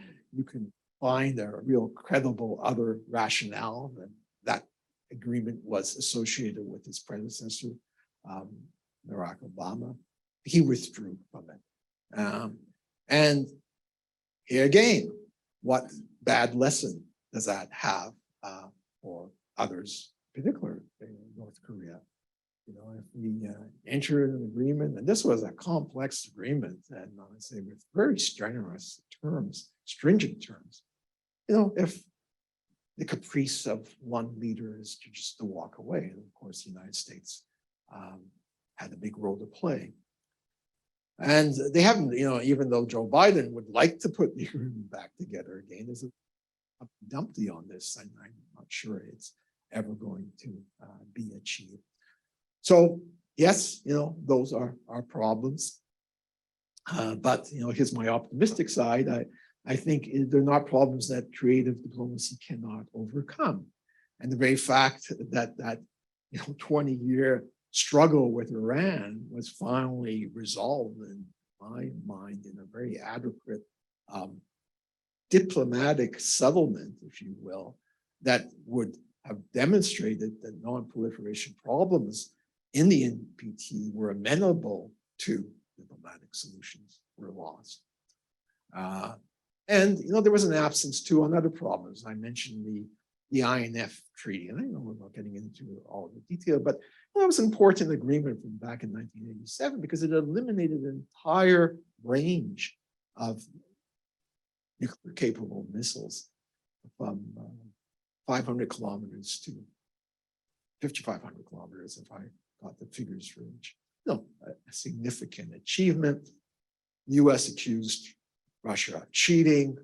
can find a real credible other rationale than that agreement was associated with his predecessor, Barack Obama. He withdrew from it. And here again, what bad lesson does that have for others, particularly in North Korea? If we enter an agreement, and this was a complex agreement, and I say with very strenuous terms, stringent terms, if the caprice of one leader is just to walk away, and of course the United States had a big role to play. And they haven't, even though Joe Biden would like to put the agreement back together again, there's a dumpty on this, and I'm not sure it's ever going to be achieved. So yes, those are our problems. But here's my optimistic side. I think they're not problems that creative diplomacy cannot overcome. And the very fact that 20-year struggle with Iran was finally resolved, in my mind, in a very adequate diplomatic settlement, if you will, that would have demonstrated that non-proliferation problems in the NPT were amenable to diplomatic solutions, were lost. And there was an absence too on other problems. I mentioned the INF Treaty, and I know we're not getting into all the detail, but that was an important agreement from back in 1987 because it eliminated an entire range of nuclear-capable missiles from 500 kilometers to 5,500 kilometers, if I got the figures for each. A significant achievement. The U.S. accused Russia of cheating.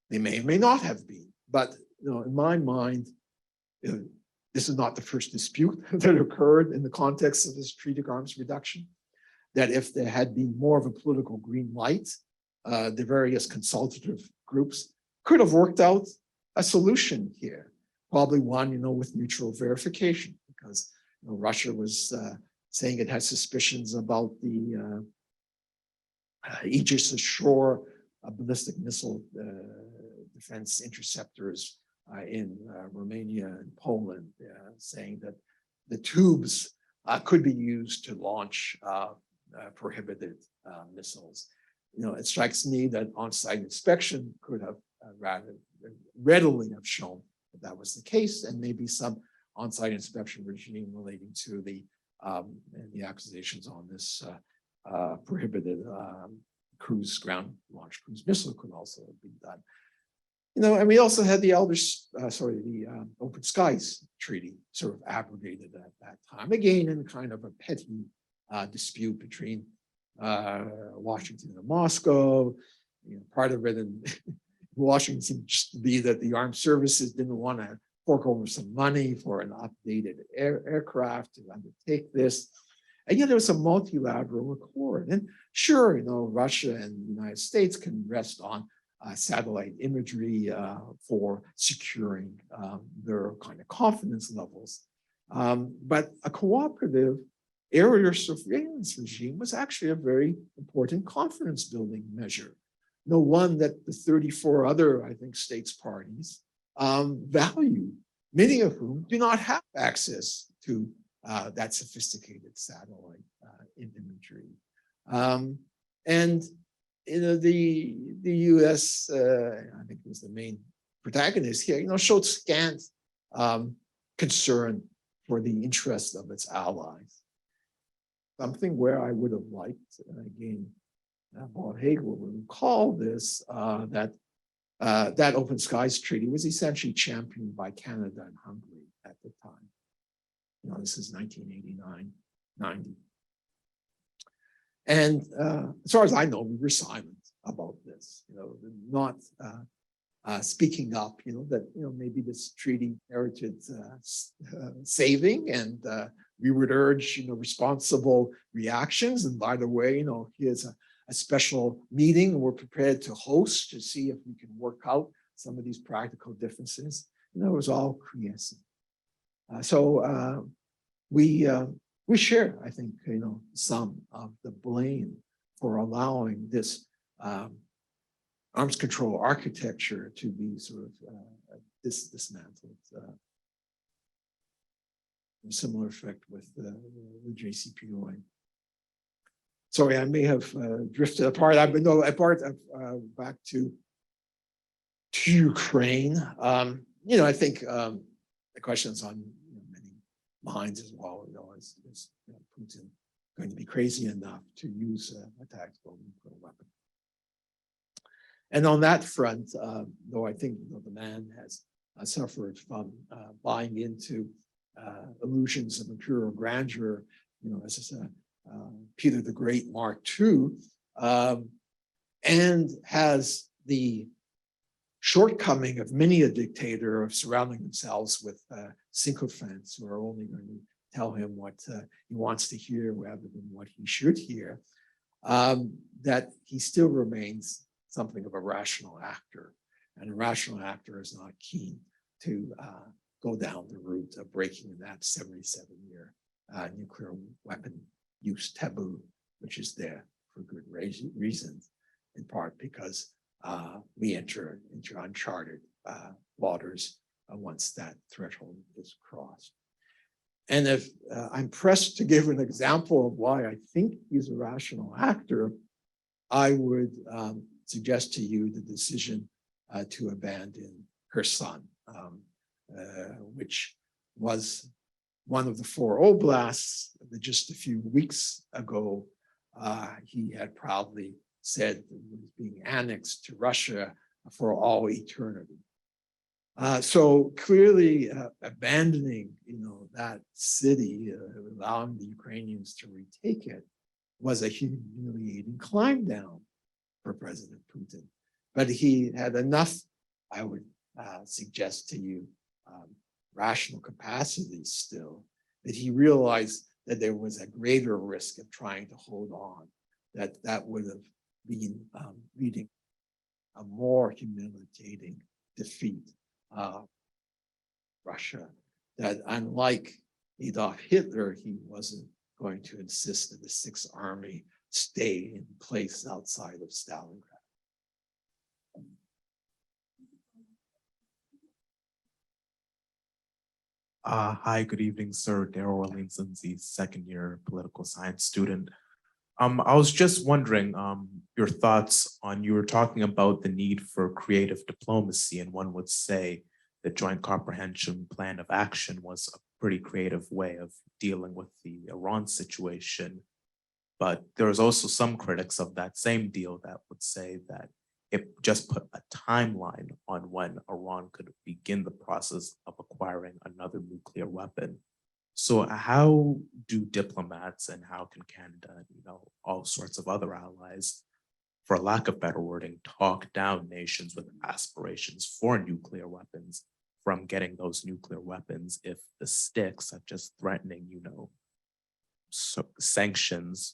They may or may not have been, but in my mind, this is not the first dispute that occurred in the context of this strategic arms reduction. That if there had been more of a political green light, the various consultative groups could have worked out a solution here. Probably one, with mutual verification, because Russia was saying it had suspicions about the Aegis Ashore ballistic missile defense interceptors in Romania and Poland, saying that the tubes could be used to launch prohibited missiles. It strikes me that on-site inspection could have rather readily have shown that was the case, and maybe some on-site inspection regime relating to the accusations on this prohibited ground launch cruise missile could also be done. And we also had the Open Skies Treaty sort of abrogated at that time, again in kind of a petty dispute between Washington and Moscow. Part of it in Washington seemed just to be that the armed services didn't want to fork over some money for an updated aircraft to undertake this. And yet there was a multilateral accord. And sure, Russia and the United States can rest on satellite imagery for securing their kind of confidence levels. But a cooperative area surveillance regime was actually a very important confidence building measure. No one that the 34 other, I think, states parties value, many of whom do not have access to that sophisticated satellite imagery. And you know, the U.S., I think was the main protagonist here, you know, showed scant concern for the interests of its allies. Something where I would have liked, again, Bob Hagel will recall this, that Open Skies Treaty was essentially championed by Canada and Hungary at the time. You know, this is 1989, 90. And as far as I know, we were silent about this, you know, not speaking up, you know, that, you know, maybe this treaty merited saving, and we would urge, you know, responsible reactions. And by the way, you know, here's a special meeting we're prepared to host to see if we can work out some of these practical differences. You know, it was all quiescent. So we share, I think, you know, some of the blame for allowing this arms control architecture to be sort of dismantled. A similar effect with the JCPOA. Sorry, I may have drifted apart. I've been back to Ukraine. You know, I think the question's on many minds as well. You know, is you know, Putin going to be crazy enough to use a tactical nuclear weapon? And on that front, though I think, you know, the man has suffered from buying into illusions of imperial grandeur, you know, as Peter the Great Mark II, and has the shortcoming of many a dictator of surrounding themselves with sycophants who are only going to tell him what he wants to hear rather than what he should hear, that he still remains something of a rational actor. And a rational actor is not keen to go down the route of breaking that 77-year nuclear weapon use taboo, which is there for good reasons, in part because we enter into uncharted waters once that threshold is crossed. And if I'm pressed to give an example of why I think he's a rational actor, I would suggest to you the decision to abandon Kherson, which was one of the 4 oblasts that just a few weeks ago he had proudly said was being annexed to Russia for all eternity. So clearly abandoning, you know, that city, allowing the Ukrainians to retake it, was a humiliating climb down for President Putin. But he had enough, I would suggest to you, rational capacity still, that he realized that there was a greater risk of trying to hold on, that would have been leading a more humiliating defeat of Russia, that unlike Adolf Hitler, he wasn't going to insist that the Sixth Army stay in place outside of Stalingrad. Hi, good evening, sir. Darryl Orleans-Lindsay, second-year political science student. I was just wondering your thoughts on, you were talking about the need for creative diplomacy, and one would say the Joint Comprehensive Plan of Action was a pretty creative way of dealing with the Iran situation. But there was also some critics of that same deal that would say that it just put a timeline on when Iran could begin the process of acquiring another nuclear weapon. So how do diplomats, and how can Canada, you know, all sorts of other allies, for lack of better wording, talk down nations with aspirations for nuclear weapons from getting those nuclear weapons if the sticks of just threatening, you know, so sanctions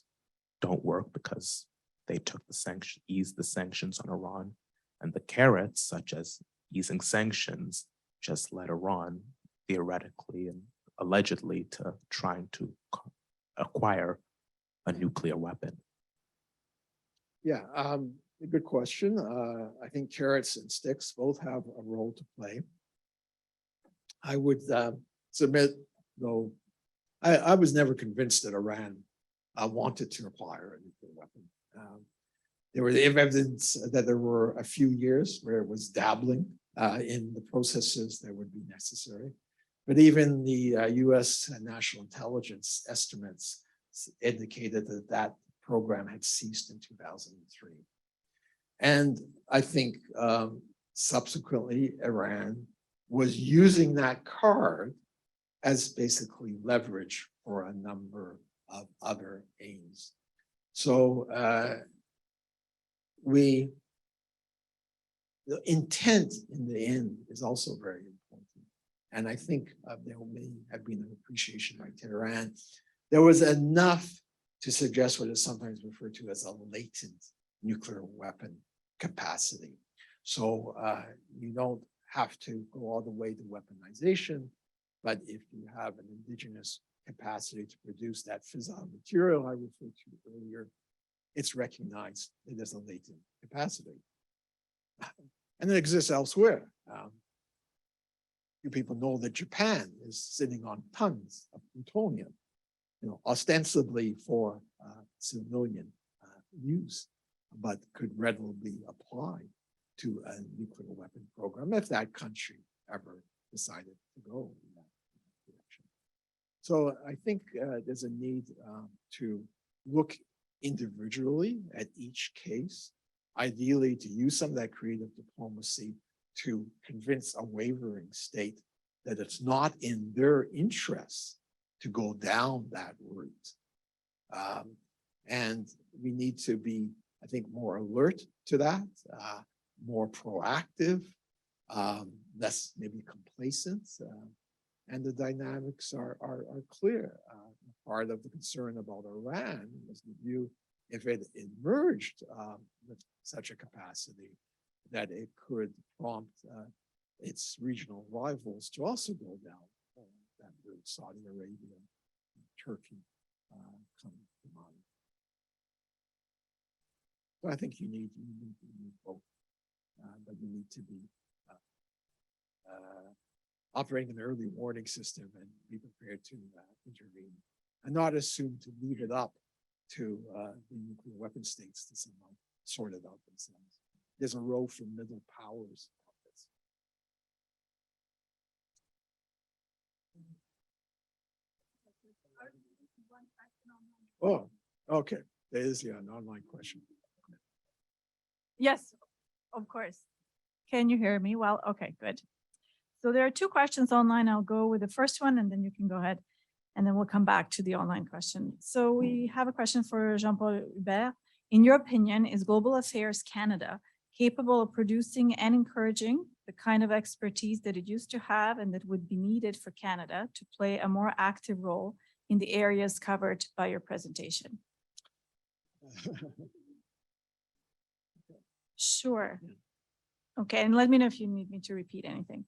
don't work because they took the sanction, eased the sanctions on Iran, And the carrots, such as easing sanctions, just later on, theoretically and allegedly, to trying to acquire a nuclear weapon. Yeah, a good question. I think carrots and sticks both have a role to play. I would submit, though, I was never convinced that Iran wanted to acquire a nuclear weapon. There was evidence that there were a few years where it was dabbling in the processes that would be necessary. But even the US national intelligence estimates indicated that that program had ceased in 2003. And I think subsequently Iran was using that card as basically leverage for a number of other aims. So the intent in the end is also very important. And I think there may have been an appreciation by Tehran. There was enough to suggest what is sometimes referred to as a latent nuclear weapon capacity. So you don't have to go all the way to weaponization, but if you have an indigenous capacity to produce that fissile material I referred to earlier, it's recognized that there's a latent capacity. And it exists elsewhere. You people know that Japan is sitting on tons of plutonium, ostensibly for civilian use, but could readily apply to a nuclear weapon program if that country ever decided to go in that direction. So I think there's a need to look individually at each case, ideally to use some of that creative diplomacy to convince a wavering state that it's not in their interests to go down that route. And we need to be, I think, more alert to that, more proactive, less maybe complacent. And the dynamics are clear. Part of the concern about Iran was the view, if it emerged with such a capacity, that it could prompt its regional rivals to also go down that route. Saudi Arabia, Turkey come to mind. So I think you need both, but you need to be operating an early warning system and be prepared to intervene, and not assume to leave it up to the nuclear weapon states to somehow sort it out themselves. There's a role for middle powers on this. Oh, okay. There is an online question. Yes, of course. Can you hear me well? Okay, good. So there are two questions online. I'll go with the first one and then you can go ahead and then we'll come back to the online question. So we have a question for Jean-Paul Hubert. In your opinion, is Global Affairs Canada capable of producing and encouraging the kind of expertise that it used to have and that would be needed for Canada to play a more active role in the areas covered by your presentation? Sure. Okay, and let me know if you need me to repeat anything.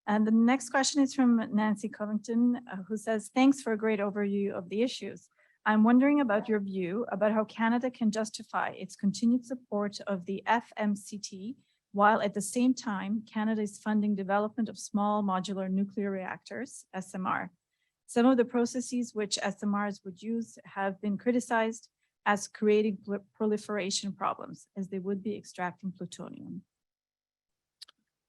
And the next question is from Nancy Covington, who says, thanks for a great overview of the issues. I'm wondering about your view about how Canada can justify its continued support of the FMCT, while at the same time, Canada is funding development of small modular nuclear reactors, SMR. Some of the processes which SMRs would use have been criticized as creating proliferation problems, as they would be extracting plutonium.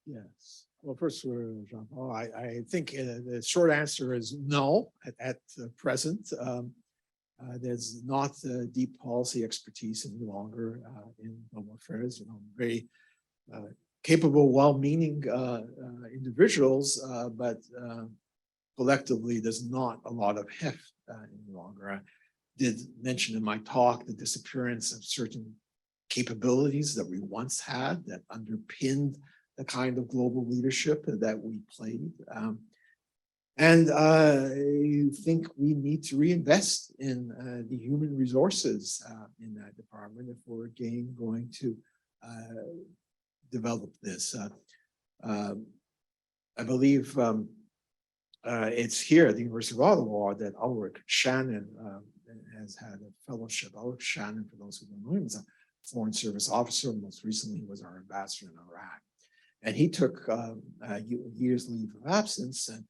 Yes. Well, first, Jean-Paul, I think the short answer is no at present. There's not deep policy expertise any longer in global affairs. Very capable, well-meaning individuals, but collectively, there's not a lot of heft any longer. I did mention in my talk the disappearance of certain capabilities that we once had that underpinned the kind of global leadership that we played. And I think we need to reinvest in the human resources in that department if we're again going to developed this. I believe it's here at the University of Ottawa that Ulrich Shannon has had a fellowship. Ulrich Shannon, for those who don't know him, is a Foreign Service officer. Most recently, he was our ambassador in Iraq. And he took a year's leave of absence, and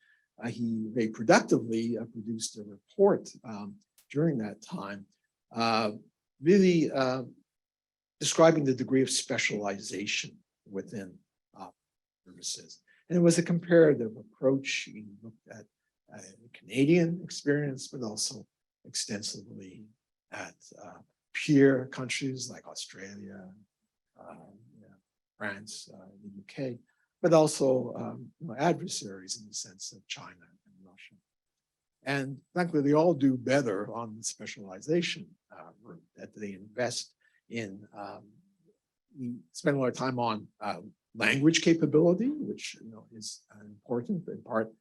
he very productively produced a report during that time, really describing the degree of specialization within services. And it was a comparative approach. He looked at Canadian experience, but also extensively at peer countries like Australia, France, the UK, but also adversaries in the sense of China and Russia. And frankly, they all do better on the specialization route, that they invest in, spend a lot of time on language capability, which is important in part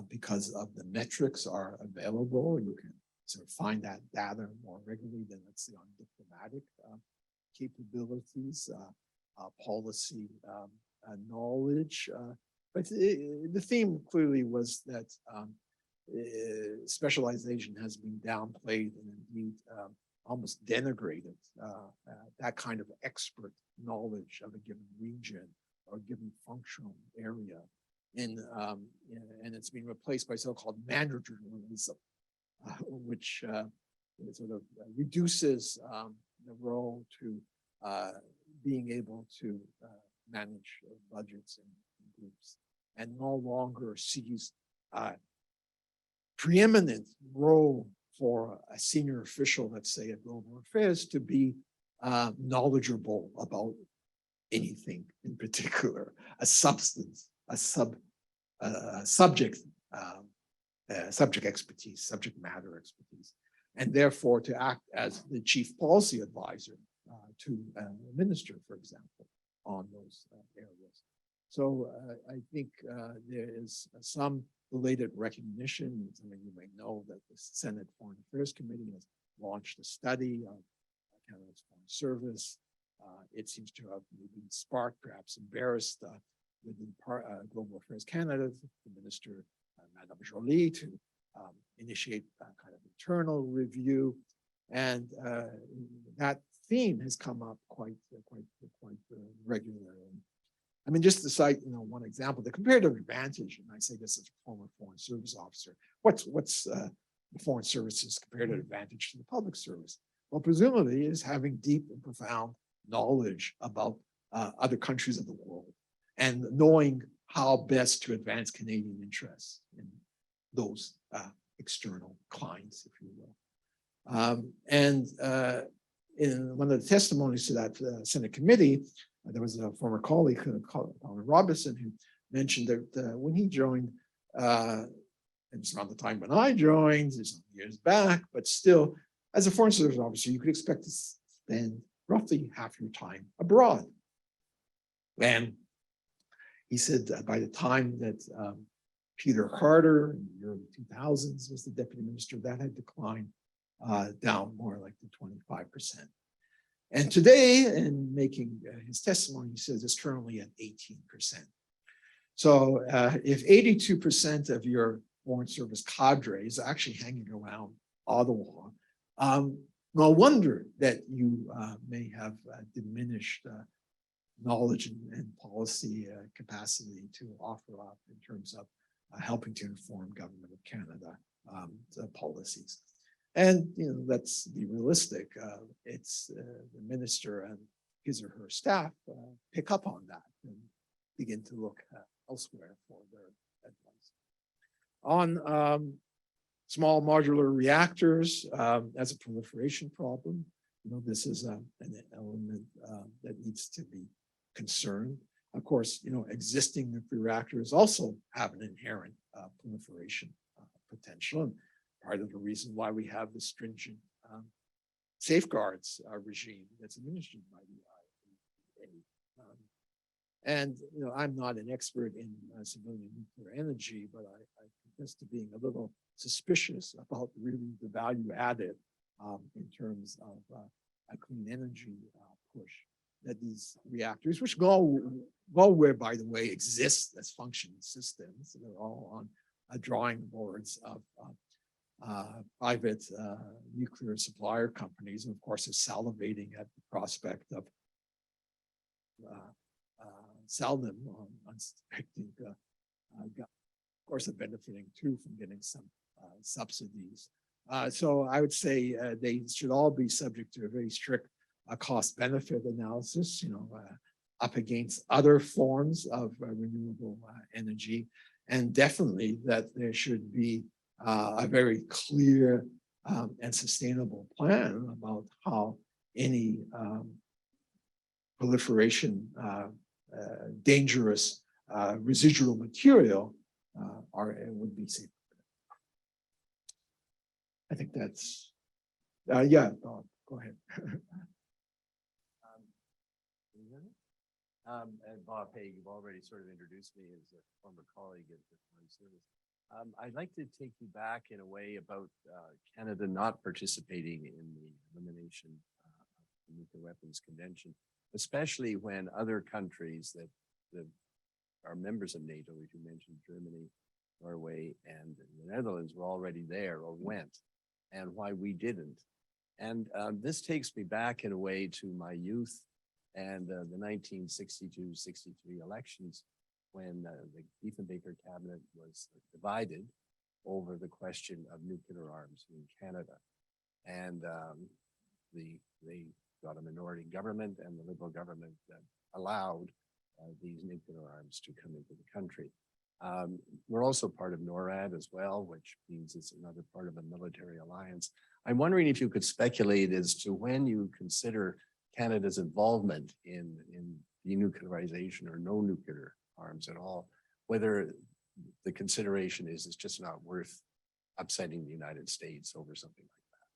because of the metrics are available. You can sort of find that data more regularly than, let's say, on diplomatic capabilities, policy knowledge. But the theme clearly was that specialization has been downplayed and indeed almost denigrated. That kind of expert knowledge of a given region or given functional area and it's been replaced by so-called manager-journalism, which sort of reduces the role to being able to manage budgets and groups, and no longer sees preeminent role for a senior official, let's say at Global Affairs, to be knowledgeable about anything in particular, a substance, a subject expertise, subject matter expertise, and therefore to act as the chief policy advisor to a minister, for example, on those areas. So I think there is some related recognition. Some of you may know that the Senate Foreign Affairs Committee has launched a study of Canada's foreign service. It seems to have maybe sparked, perhaps embarrassed within Global Affairs Canada, the minister, Madame Jolie, to initiate a kind of internal review. And that theme has come up quite regularly. I mean, just to cite, one example, the comparative advantage, and I say this as a former Foreign Service officer, what's the Foreign Service's comparative advantage to the public service? Well, presumably is having deep and profound knowledge about other countries of the world and knowing how best to advance Canadian interests in those external clients, if you will. In one of the testimonies to that Senate committee, there was a former colleague, Colin Robinson, who mentioned that when he joined, and it's around the time when I joined, it's years back, but still, as a foreign service officer, you could expect to spend roughly half your time abroad. And he said that by the time that Peter Carter in the early 2000s was the deputy minister, that had declined down more like to 25%. And today, in making his testimony, he says it's currently at 18%. So if 82% of your foreign service cadre is actually hanging around Ottawa, no wonder that you may have diminished knowledge and policy capacity to offer up in terms of helping to inform Government of Canada policies. And let's be realistic. It's the minister and his or her staff pick up on that and begin to look elsewhere for their advice. On small modular reactors as a proliferation problem, this is an element that needs to be concerned. Of course, existing nuclear reactors also have an inherent proliferation potential. And part of the reason why we have the stringent safeguards regime that's administered by the IAEA. And I'm not an expert in civilian nuclear energy, but I confess to being a little suspicious about really the value added in terms of a clean energy push. that these reactors, which nowhere, by the way, exist as functioning systems. They're all on drawing boards of private nuclear supplier companies, and of course, are salivating at the prospect of sell them on unsuspecting. Of course, are benefiting too from getting some subsidies. So I would say they should all be subject to a very strict cost-benefit analysis, up against other forms of renewable energy, and definitely that there should be a very clear and sustainable plan about how any proliferation, dangerous residual material would be safe. I think that's, yeah, Bob, go ahead. And Bob Haig, you've already sort of introduced me as a former colleague at the Foreign Service. I'd like to take you back in a way about Canada not participating in the elimination of the Nuclear Weapons Convention, especially when other countries that are members of NATO, as you mentioned, Germany, Norway, and the Netherlands were already there or went, and why we didn't. And this takes me back in a way to my youth and the 1962-63 elections, when the Diefenbaker cabinet was divided over the question of nuclear arms in Canada. And they got a minority government, and the Liberal government allowed these nuclear arms to come into the country. We're also part of NORAD as well, which means it's another part of a military alliance. I'm wondering if you could speculate as to when you consider Canada's involvement in denuclearization or no nuclear arms at all, whether the consideration is it's just not worth upsetting the United States over something like that.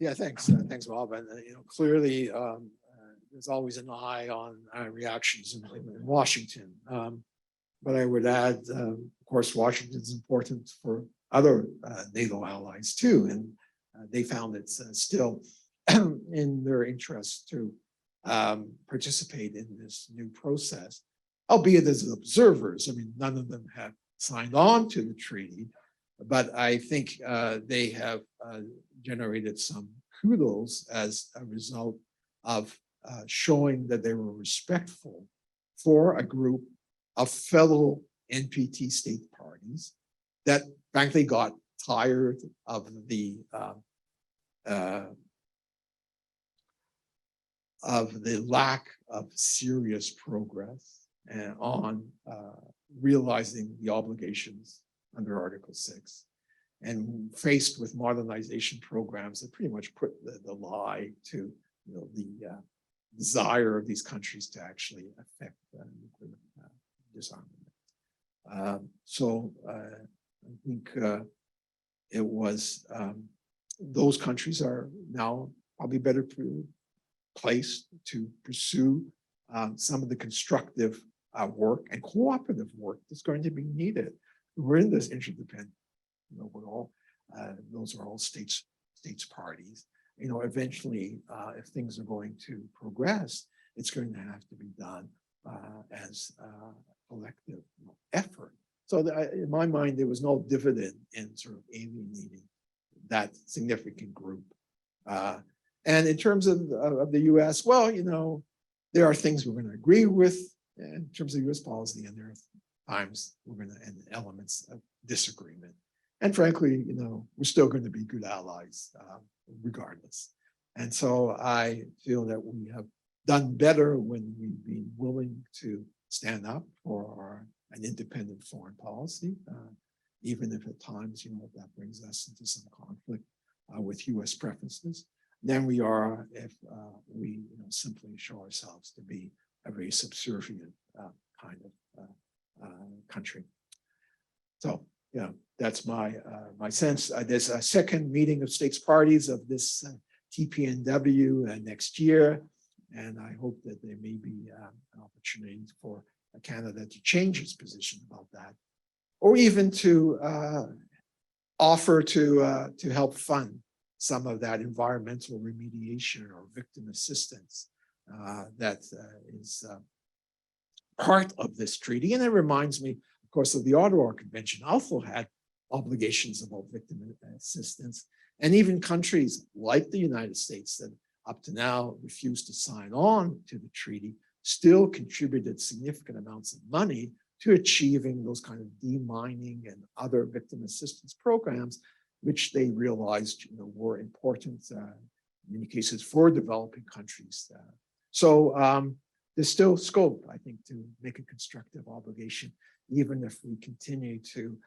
Yeah, thanks. Thanks, Bob. And clearly, there's always an eye on reactions in Washington. But I would add, of course, Washington is important for other NATO allies too, and they found it's still in their interest to participate in this new process, albeit as observers. I mean, none of them have signed on to the treaty, but I think they have generated some kudos as a result of showing that they were respectful for a group of fellow NPT state parties that frankly got tired of the lack of serious progress and on realizing the obligations under Article 6, and faced with modernization programs that pretty much put the lie to the desire of these countries to actually affect nuclear disarmament. So I think it was those countries are now probably better placed to pursue some of the constructive work and cooperative work that's going to be needed. We're in this interdependent. We're all those are all states parties. Eventually, if things are going to progress, it's going to have to be done as a collective effort. So in my mind, there was no dividend in sort of alienating that significant group. And in terms of the U.S., well, there are things we're going to agree with in terms of U.S. policy, and there are times we're going to end elements of disagreement. And frankly, we're still going to be good allies regardless. And so I feel that we have done better when we've been willing to stand up for an independent foreign policy, even if at times, that brings us into some conflict with U.S. preferences, than we are if we simply show ourselves to be a very subservient kind of country. So, that's my sense. There's a second meeting of states parties of this TPNW next year, and I hope that there may be an opportunity for Canada to change its position about that, or even to offer to help fund some of that environmental remediation or victim assistance that is part of this treaty. And it reminds me, of course, of the Ottawa Convention also had obligations about victim assistance. And even countries like the United States that up to now refused to sign on to the treaty still contributed significant amounts of money to achieving those kind of demining and other victim assistance programs, which they realized were important in many cases for developing countries. There's still scope, I think, to make a constructive obligation, even if we continue to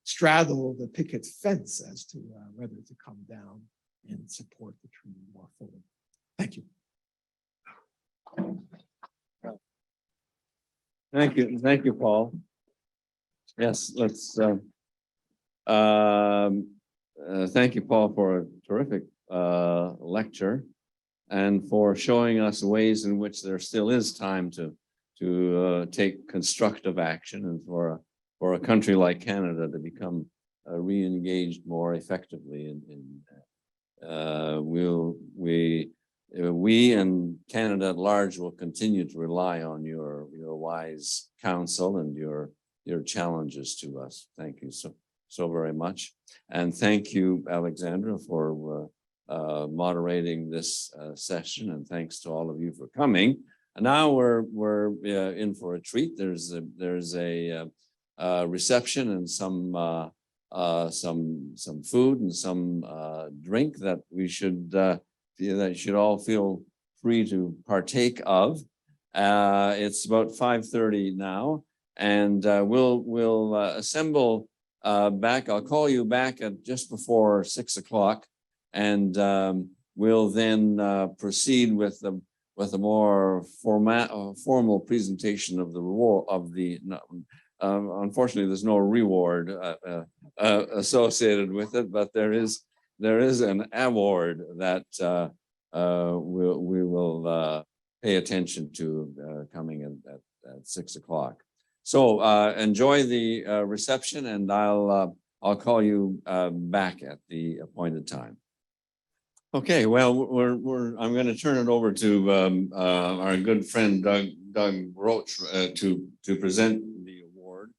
straddle the picket fence as to whether to come down and support the treaty more fully. Thank you. Thank you, Paul. Yes, let's. Thank you, Paul, for a terrific lecture, and for showing us ways in which there still is time to take constructive action, and for a country like Canada to become re-engaged more effectively. We and Canada at large will continue to rely on your wise counsel and your challenges to us. Thank you so very much, and thank you, Alexandra, for moderating this session, and thanks to all of you for coming. And now we're in for a treat. There's a reception and some food and some drink that we should that you should all feel free to partake of. It's about 5:30 now, and we'll assemble back. I'll call you back at just before 6 o'clock, and we'll then proceed with a more formal presentation of the reward of the. Unfortunately, there's no reward associated with it, but there is an award that we will pay attention to coming at 6 o'clock. So enjoy the reception, and I'll call you back at the appointed time. Okay, well, I'm going to turn it over to our good friend Doug Roach to present the award.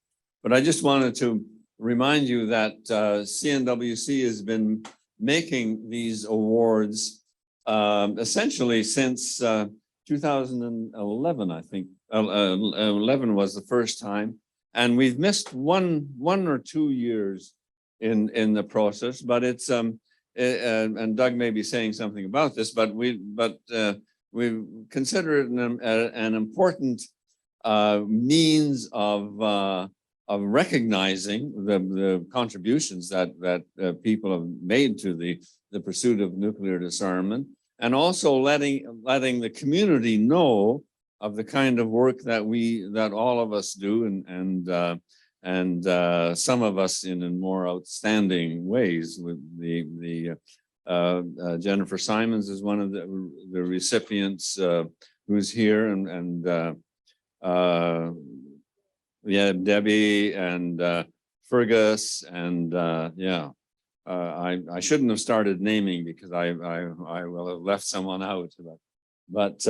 But I just wanted to remind you that CNWC has been making these awards essentially since 2011, I think. 11 was the first time, and we've missed one or 2 years in the process. But it's and Doug may be saying something about this, but we consider it an important means of recognizing the contributions that people have made to the pursuit of nuclear disarmament, and also letting the community know of the kind of work that all of us do, and some of us in more outstanding ways. With the Jennifer Simons is one of the recipients who's here, and yeah, Debbie and Fergus, and I shouldn't have started naming because I will have left someone out, but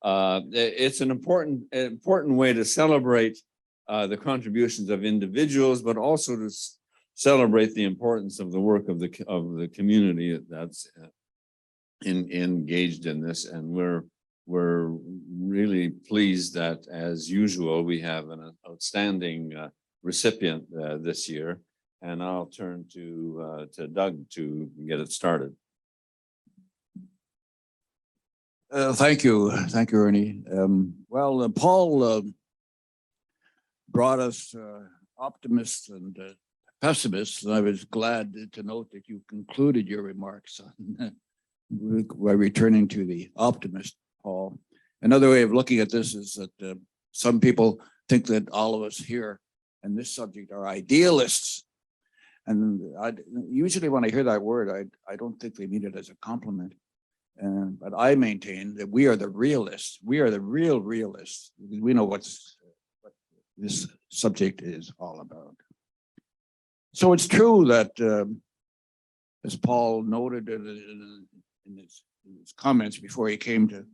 it's an important way to celebrate the contributions of individuals, but also to celebrate the importance of the work of the community that's engaged in this. And we're really pleased that, as usual, we have an outstanding recipient this year. And I'll turn to Doug to get it started. Thank you, Ernie. Well, Paul brought us optimists and pessimists, and I was glad to note that you concluded your remarks on, by returning to the optimist, Paul. Another way of looking at this is that some people think that all of us here in this subject are idealists. And usually when I hear that word, I don't think they mean it as a compliment. But I maintain that we are the realists. We are the real realists. We know what this subject is all about. So it's true that, as Paul noted in his comments before he came to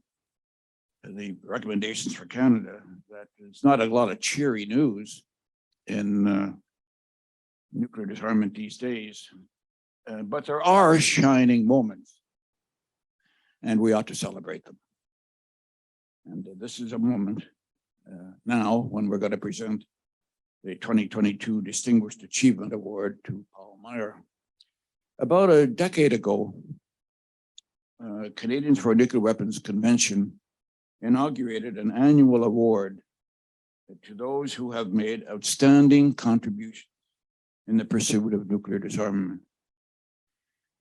the recommendations for Canada, that it's not a lot of cheery news in nuclear disarmament these days, but there are shining moments, and we ought to celebrate them. And this is a moment now when we're going to present the 2022 Distinguished Achievement Award to Paul Meyer. About a decade ago, Canadians for Nuclear Weapons Convention inaugurated an annual award to those who have made outstanding contributions in the pursuit of nuclear disarmament.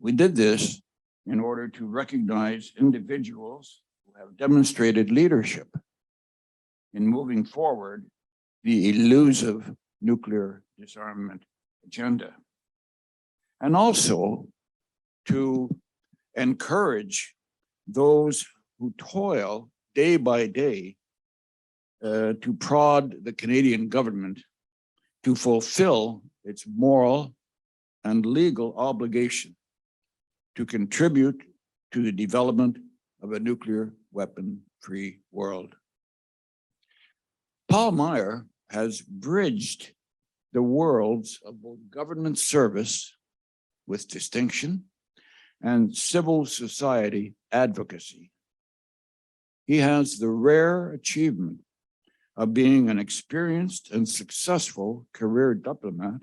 We did this in order to recognize individuals who have demonstrated leadership in moving forward the elusive nuclear disarmament agenda, and also to encourage those who toil day by day to prod the Canadian government to fulfill its moral and legal obligation to contribute to the development of a nuclear weapon-free world. Paul Meyer has bridged the worlds of both government service with distinction and civil society advocacy. He has the rare achievement of being an experienced and successful career diplomat,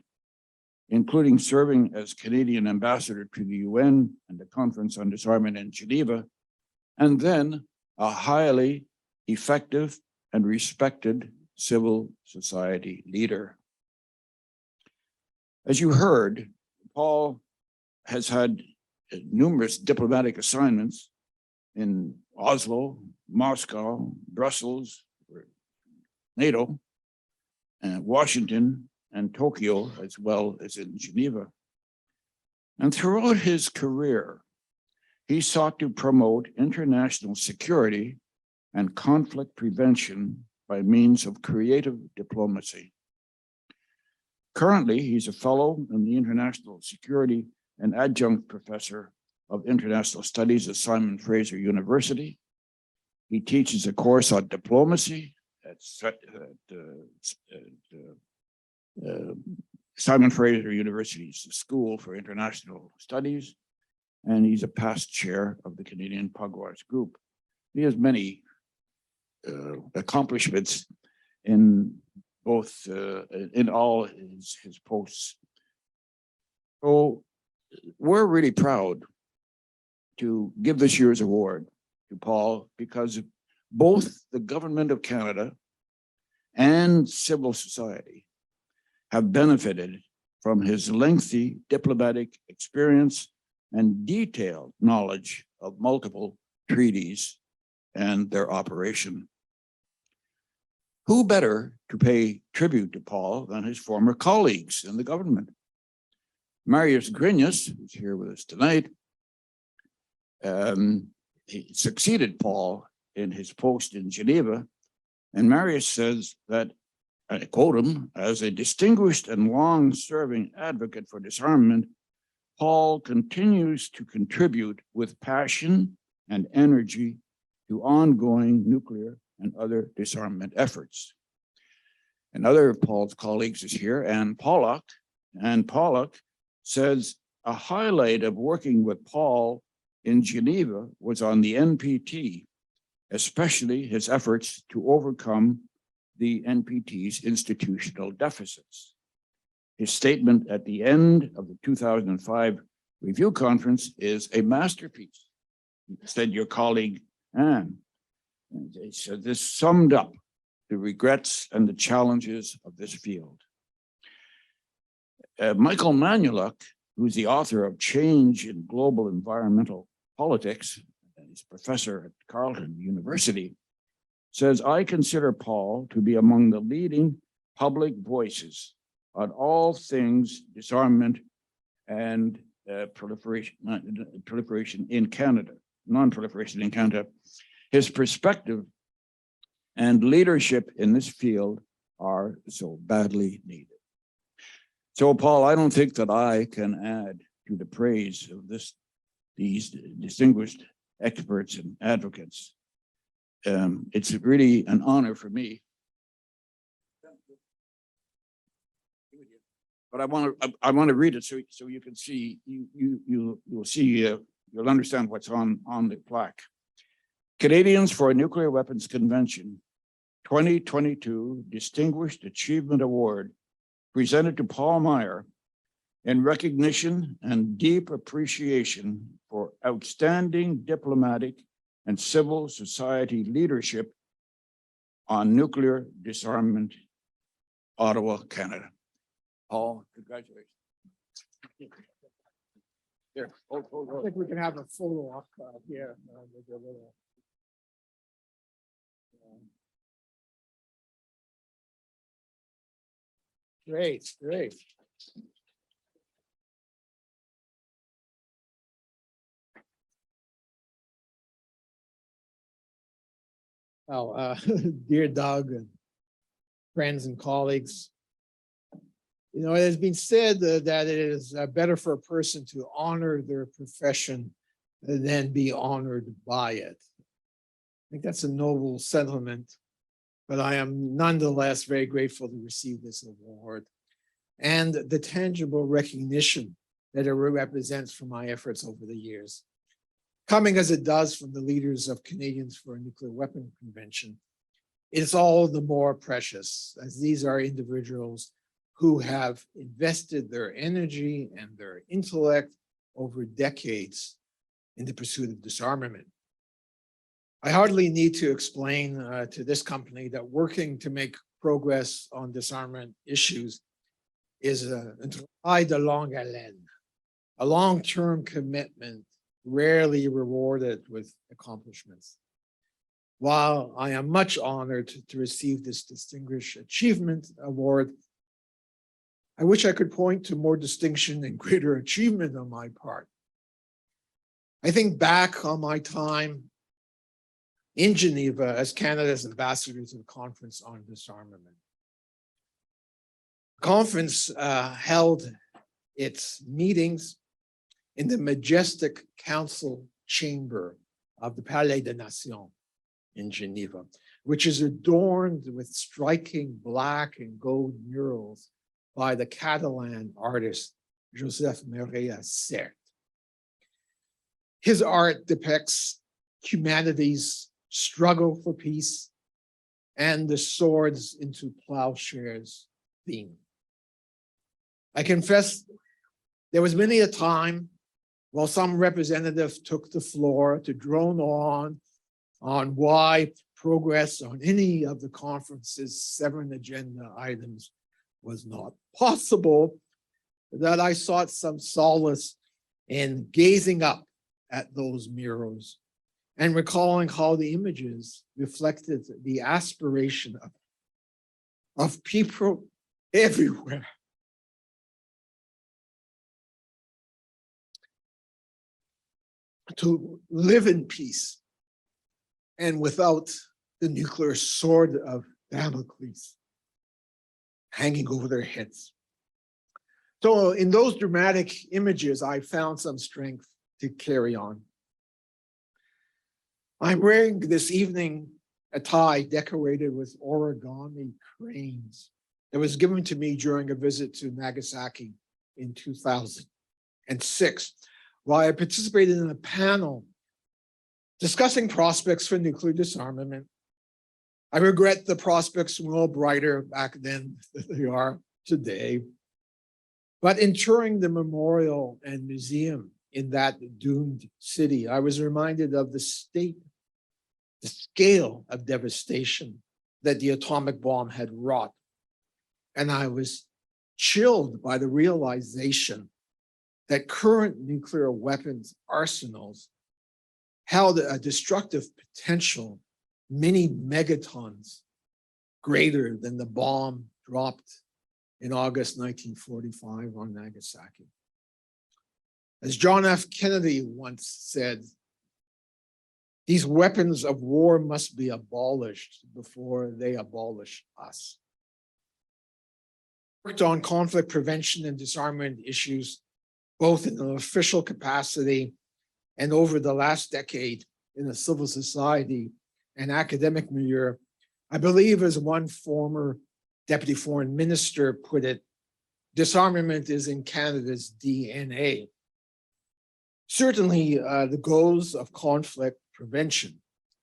including serving as Canadian ambassador to the UN and the Conference on Disarmament in Geneva, and then a highly effective and respected civil society leader. As you heard, Paul has had numerous diplomatic assignments in Oslo, Moscow, Brussels, NATO, Washington, and Tokyo, as well as in Geneva. And throughout his career, he sought to promote international security and conflict prevention by means of creative diplomacy. Currently, he's a fellow in the International Security and Adjunct Professor of International Studies at Fraser University. He teaches a course on diplomacy at Simon Fraser University's School for International Studies, and he's a past chair of the Canadian Pugwash group. He has many accomplishments in both in all his posts. So we're really proud to give this year's award to Paul because both the government of Canada and civil society have benefited from his lengthy diplomatic experience and detailed knowledge of multiple treaties and their operation. Who better to pay tribute to Paul than his former colleagues in the government? Marius Grignus, who's here with us tonight, he succeeded Paul in his post in Geneva, and Marius says that, I quote him, as a distinguished and long-serving advocate for disarmament, Paul continues to contribute with passion and energy to ongoing nuclear and other disarmament efforts. Another of Paul's colleagues is here, Anne Pollock. Anne Pollock says a highlight of working with Paul in Geneva was on the NPT, especially his efforts to overcome the NPT's institutional deficits. His statement at the end of the 2005 review conference is a masterpiece, said your colleague Anne. And they said this summed up the regrets and the challenges of this field. Michael Manuluk, who's the author of Change in Global Environmental Politics, and he's a professor at Carleton University, says, I consider Paul to be among the leading public voices on all things disarmament and proliferation in Canada, non-proliferation in Canada. His perspective and leadership in this field are so badly needed. So, Paul, I don't think that I can add to the praise of these distinguished experts and advocates. It's really an honor for me. But I want to read it so you can see, you'll see, you'll understand what's on the plaque. Canadians for a Nuclear Weapons Convention 2022 Distinguished Achievement Award presented to Paul Meyer in recognition and deep appreciation for outstanding diplomatic and civil society leadership on nuclear disarmament, Ottawa, Canada. Paul, congratulations. Here, hold. I think we can have a photo op here. Great. Oh, dear Doug and friends and colleagues, you know, it has been said that it is better for a person to honor their profession than be honored by it. I think that's a noble sentiment, but I am nonetheless very grateful to receive this award and the tangible recognition that it represents for my efforts over the years. Coming as it does from the leaders of Canadians for a Nuclear Weapon Convention, it's all the more precious as these are individuals who have invested their energy and their intellect over decades in the pursuit of disarmament. I hardly need to explain to this company that working to make progress on disarmament issues is a travail de longue haleine, a long-term commitment rarely rewarded with accomplishments. While I am much honored to receive this Distinguished Achievement Award, I wish I could point to more distinction and greater achievement on my part. I think back on my time in Geneva as Canada's ambassador to the Conference on Disarmament. The conference held its meetings in the majestic council chamber of the Palais des Nations in Geneva, which is adorned with striking black and gold murals by the Catalan artist Josep Maria Sert. His art depicts humanity's struggle for peace and the swords into plowshares theme. I confess there was many a time while some representative took the floor to drone on why progress on any of the conference's 7 agenda items was not possible, that I sought some solace in gazing up at those murals and recalling how the images reflected the aspiration of people everywhere to live in peace and without the nuclear sword of Damocles hanging over their heads. So in those dramatic images, I found some strength to carry on. I'm wearing this evening a tie decorated with origami cranes that was given to me during a visit to Nagasaki in 2006, while I participated in a panel discussing prospects for nuclear disarmament. I regret the prospects were no brighter back then than they are today. But in touring the memorial and museum in that doomed city, I was reminded of the scale of devastation that the atomic bomb had wrought. And I was chilled by the realization that current nuclear weapons arsenals held a destructive potential many megatons greater than the bomb dropped in August 1945 on Nagasaki. As John F. Kennedy once said, these weapons of war must be abolished before they abolish us. Worked on conflict prevention and disarmament issues, both in an official capacity and over the last decade in a civil society and academic milieu, I believe, as one former deputy foreign minister put it, disarmament is in Canada's DNA. Certainly, the goals of conflict prevention,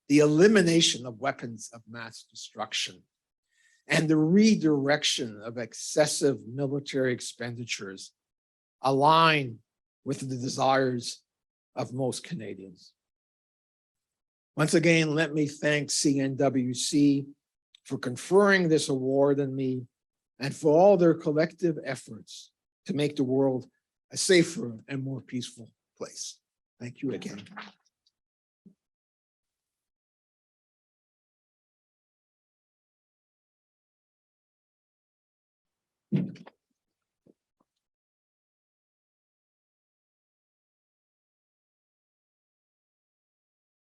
the elimination of weapons of mass destruction, and the redirection of excessive military expenditures align with the desires of most Canadians. Once again, let me thank CNWC for conferring this award on me and for all their collective efforts to make the world a safer and more peaceful place. Thank you again.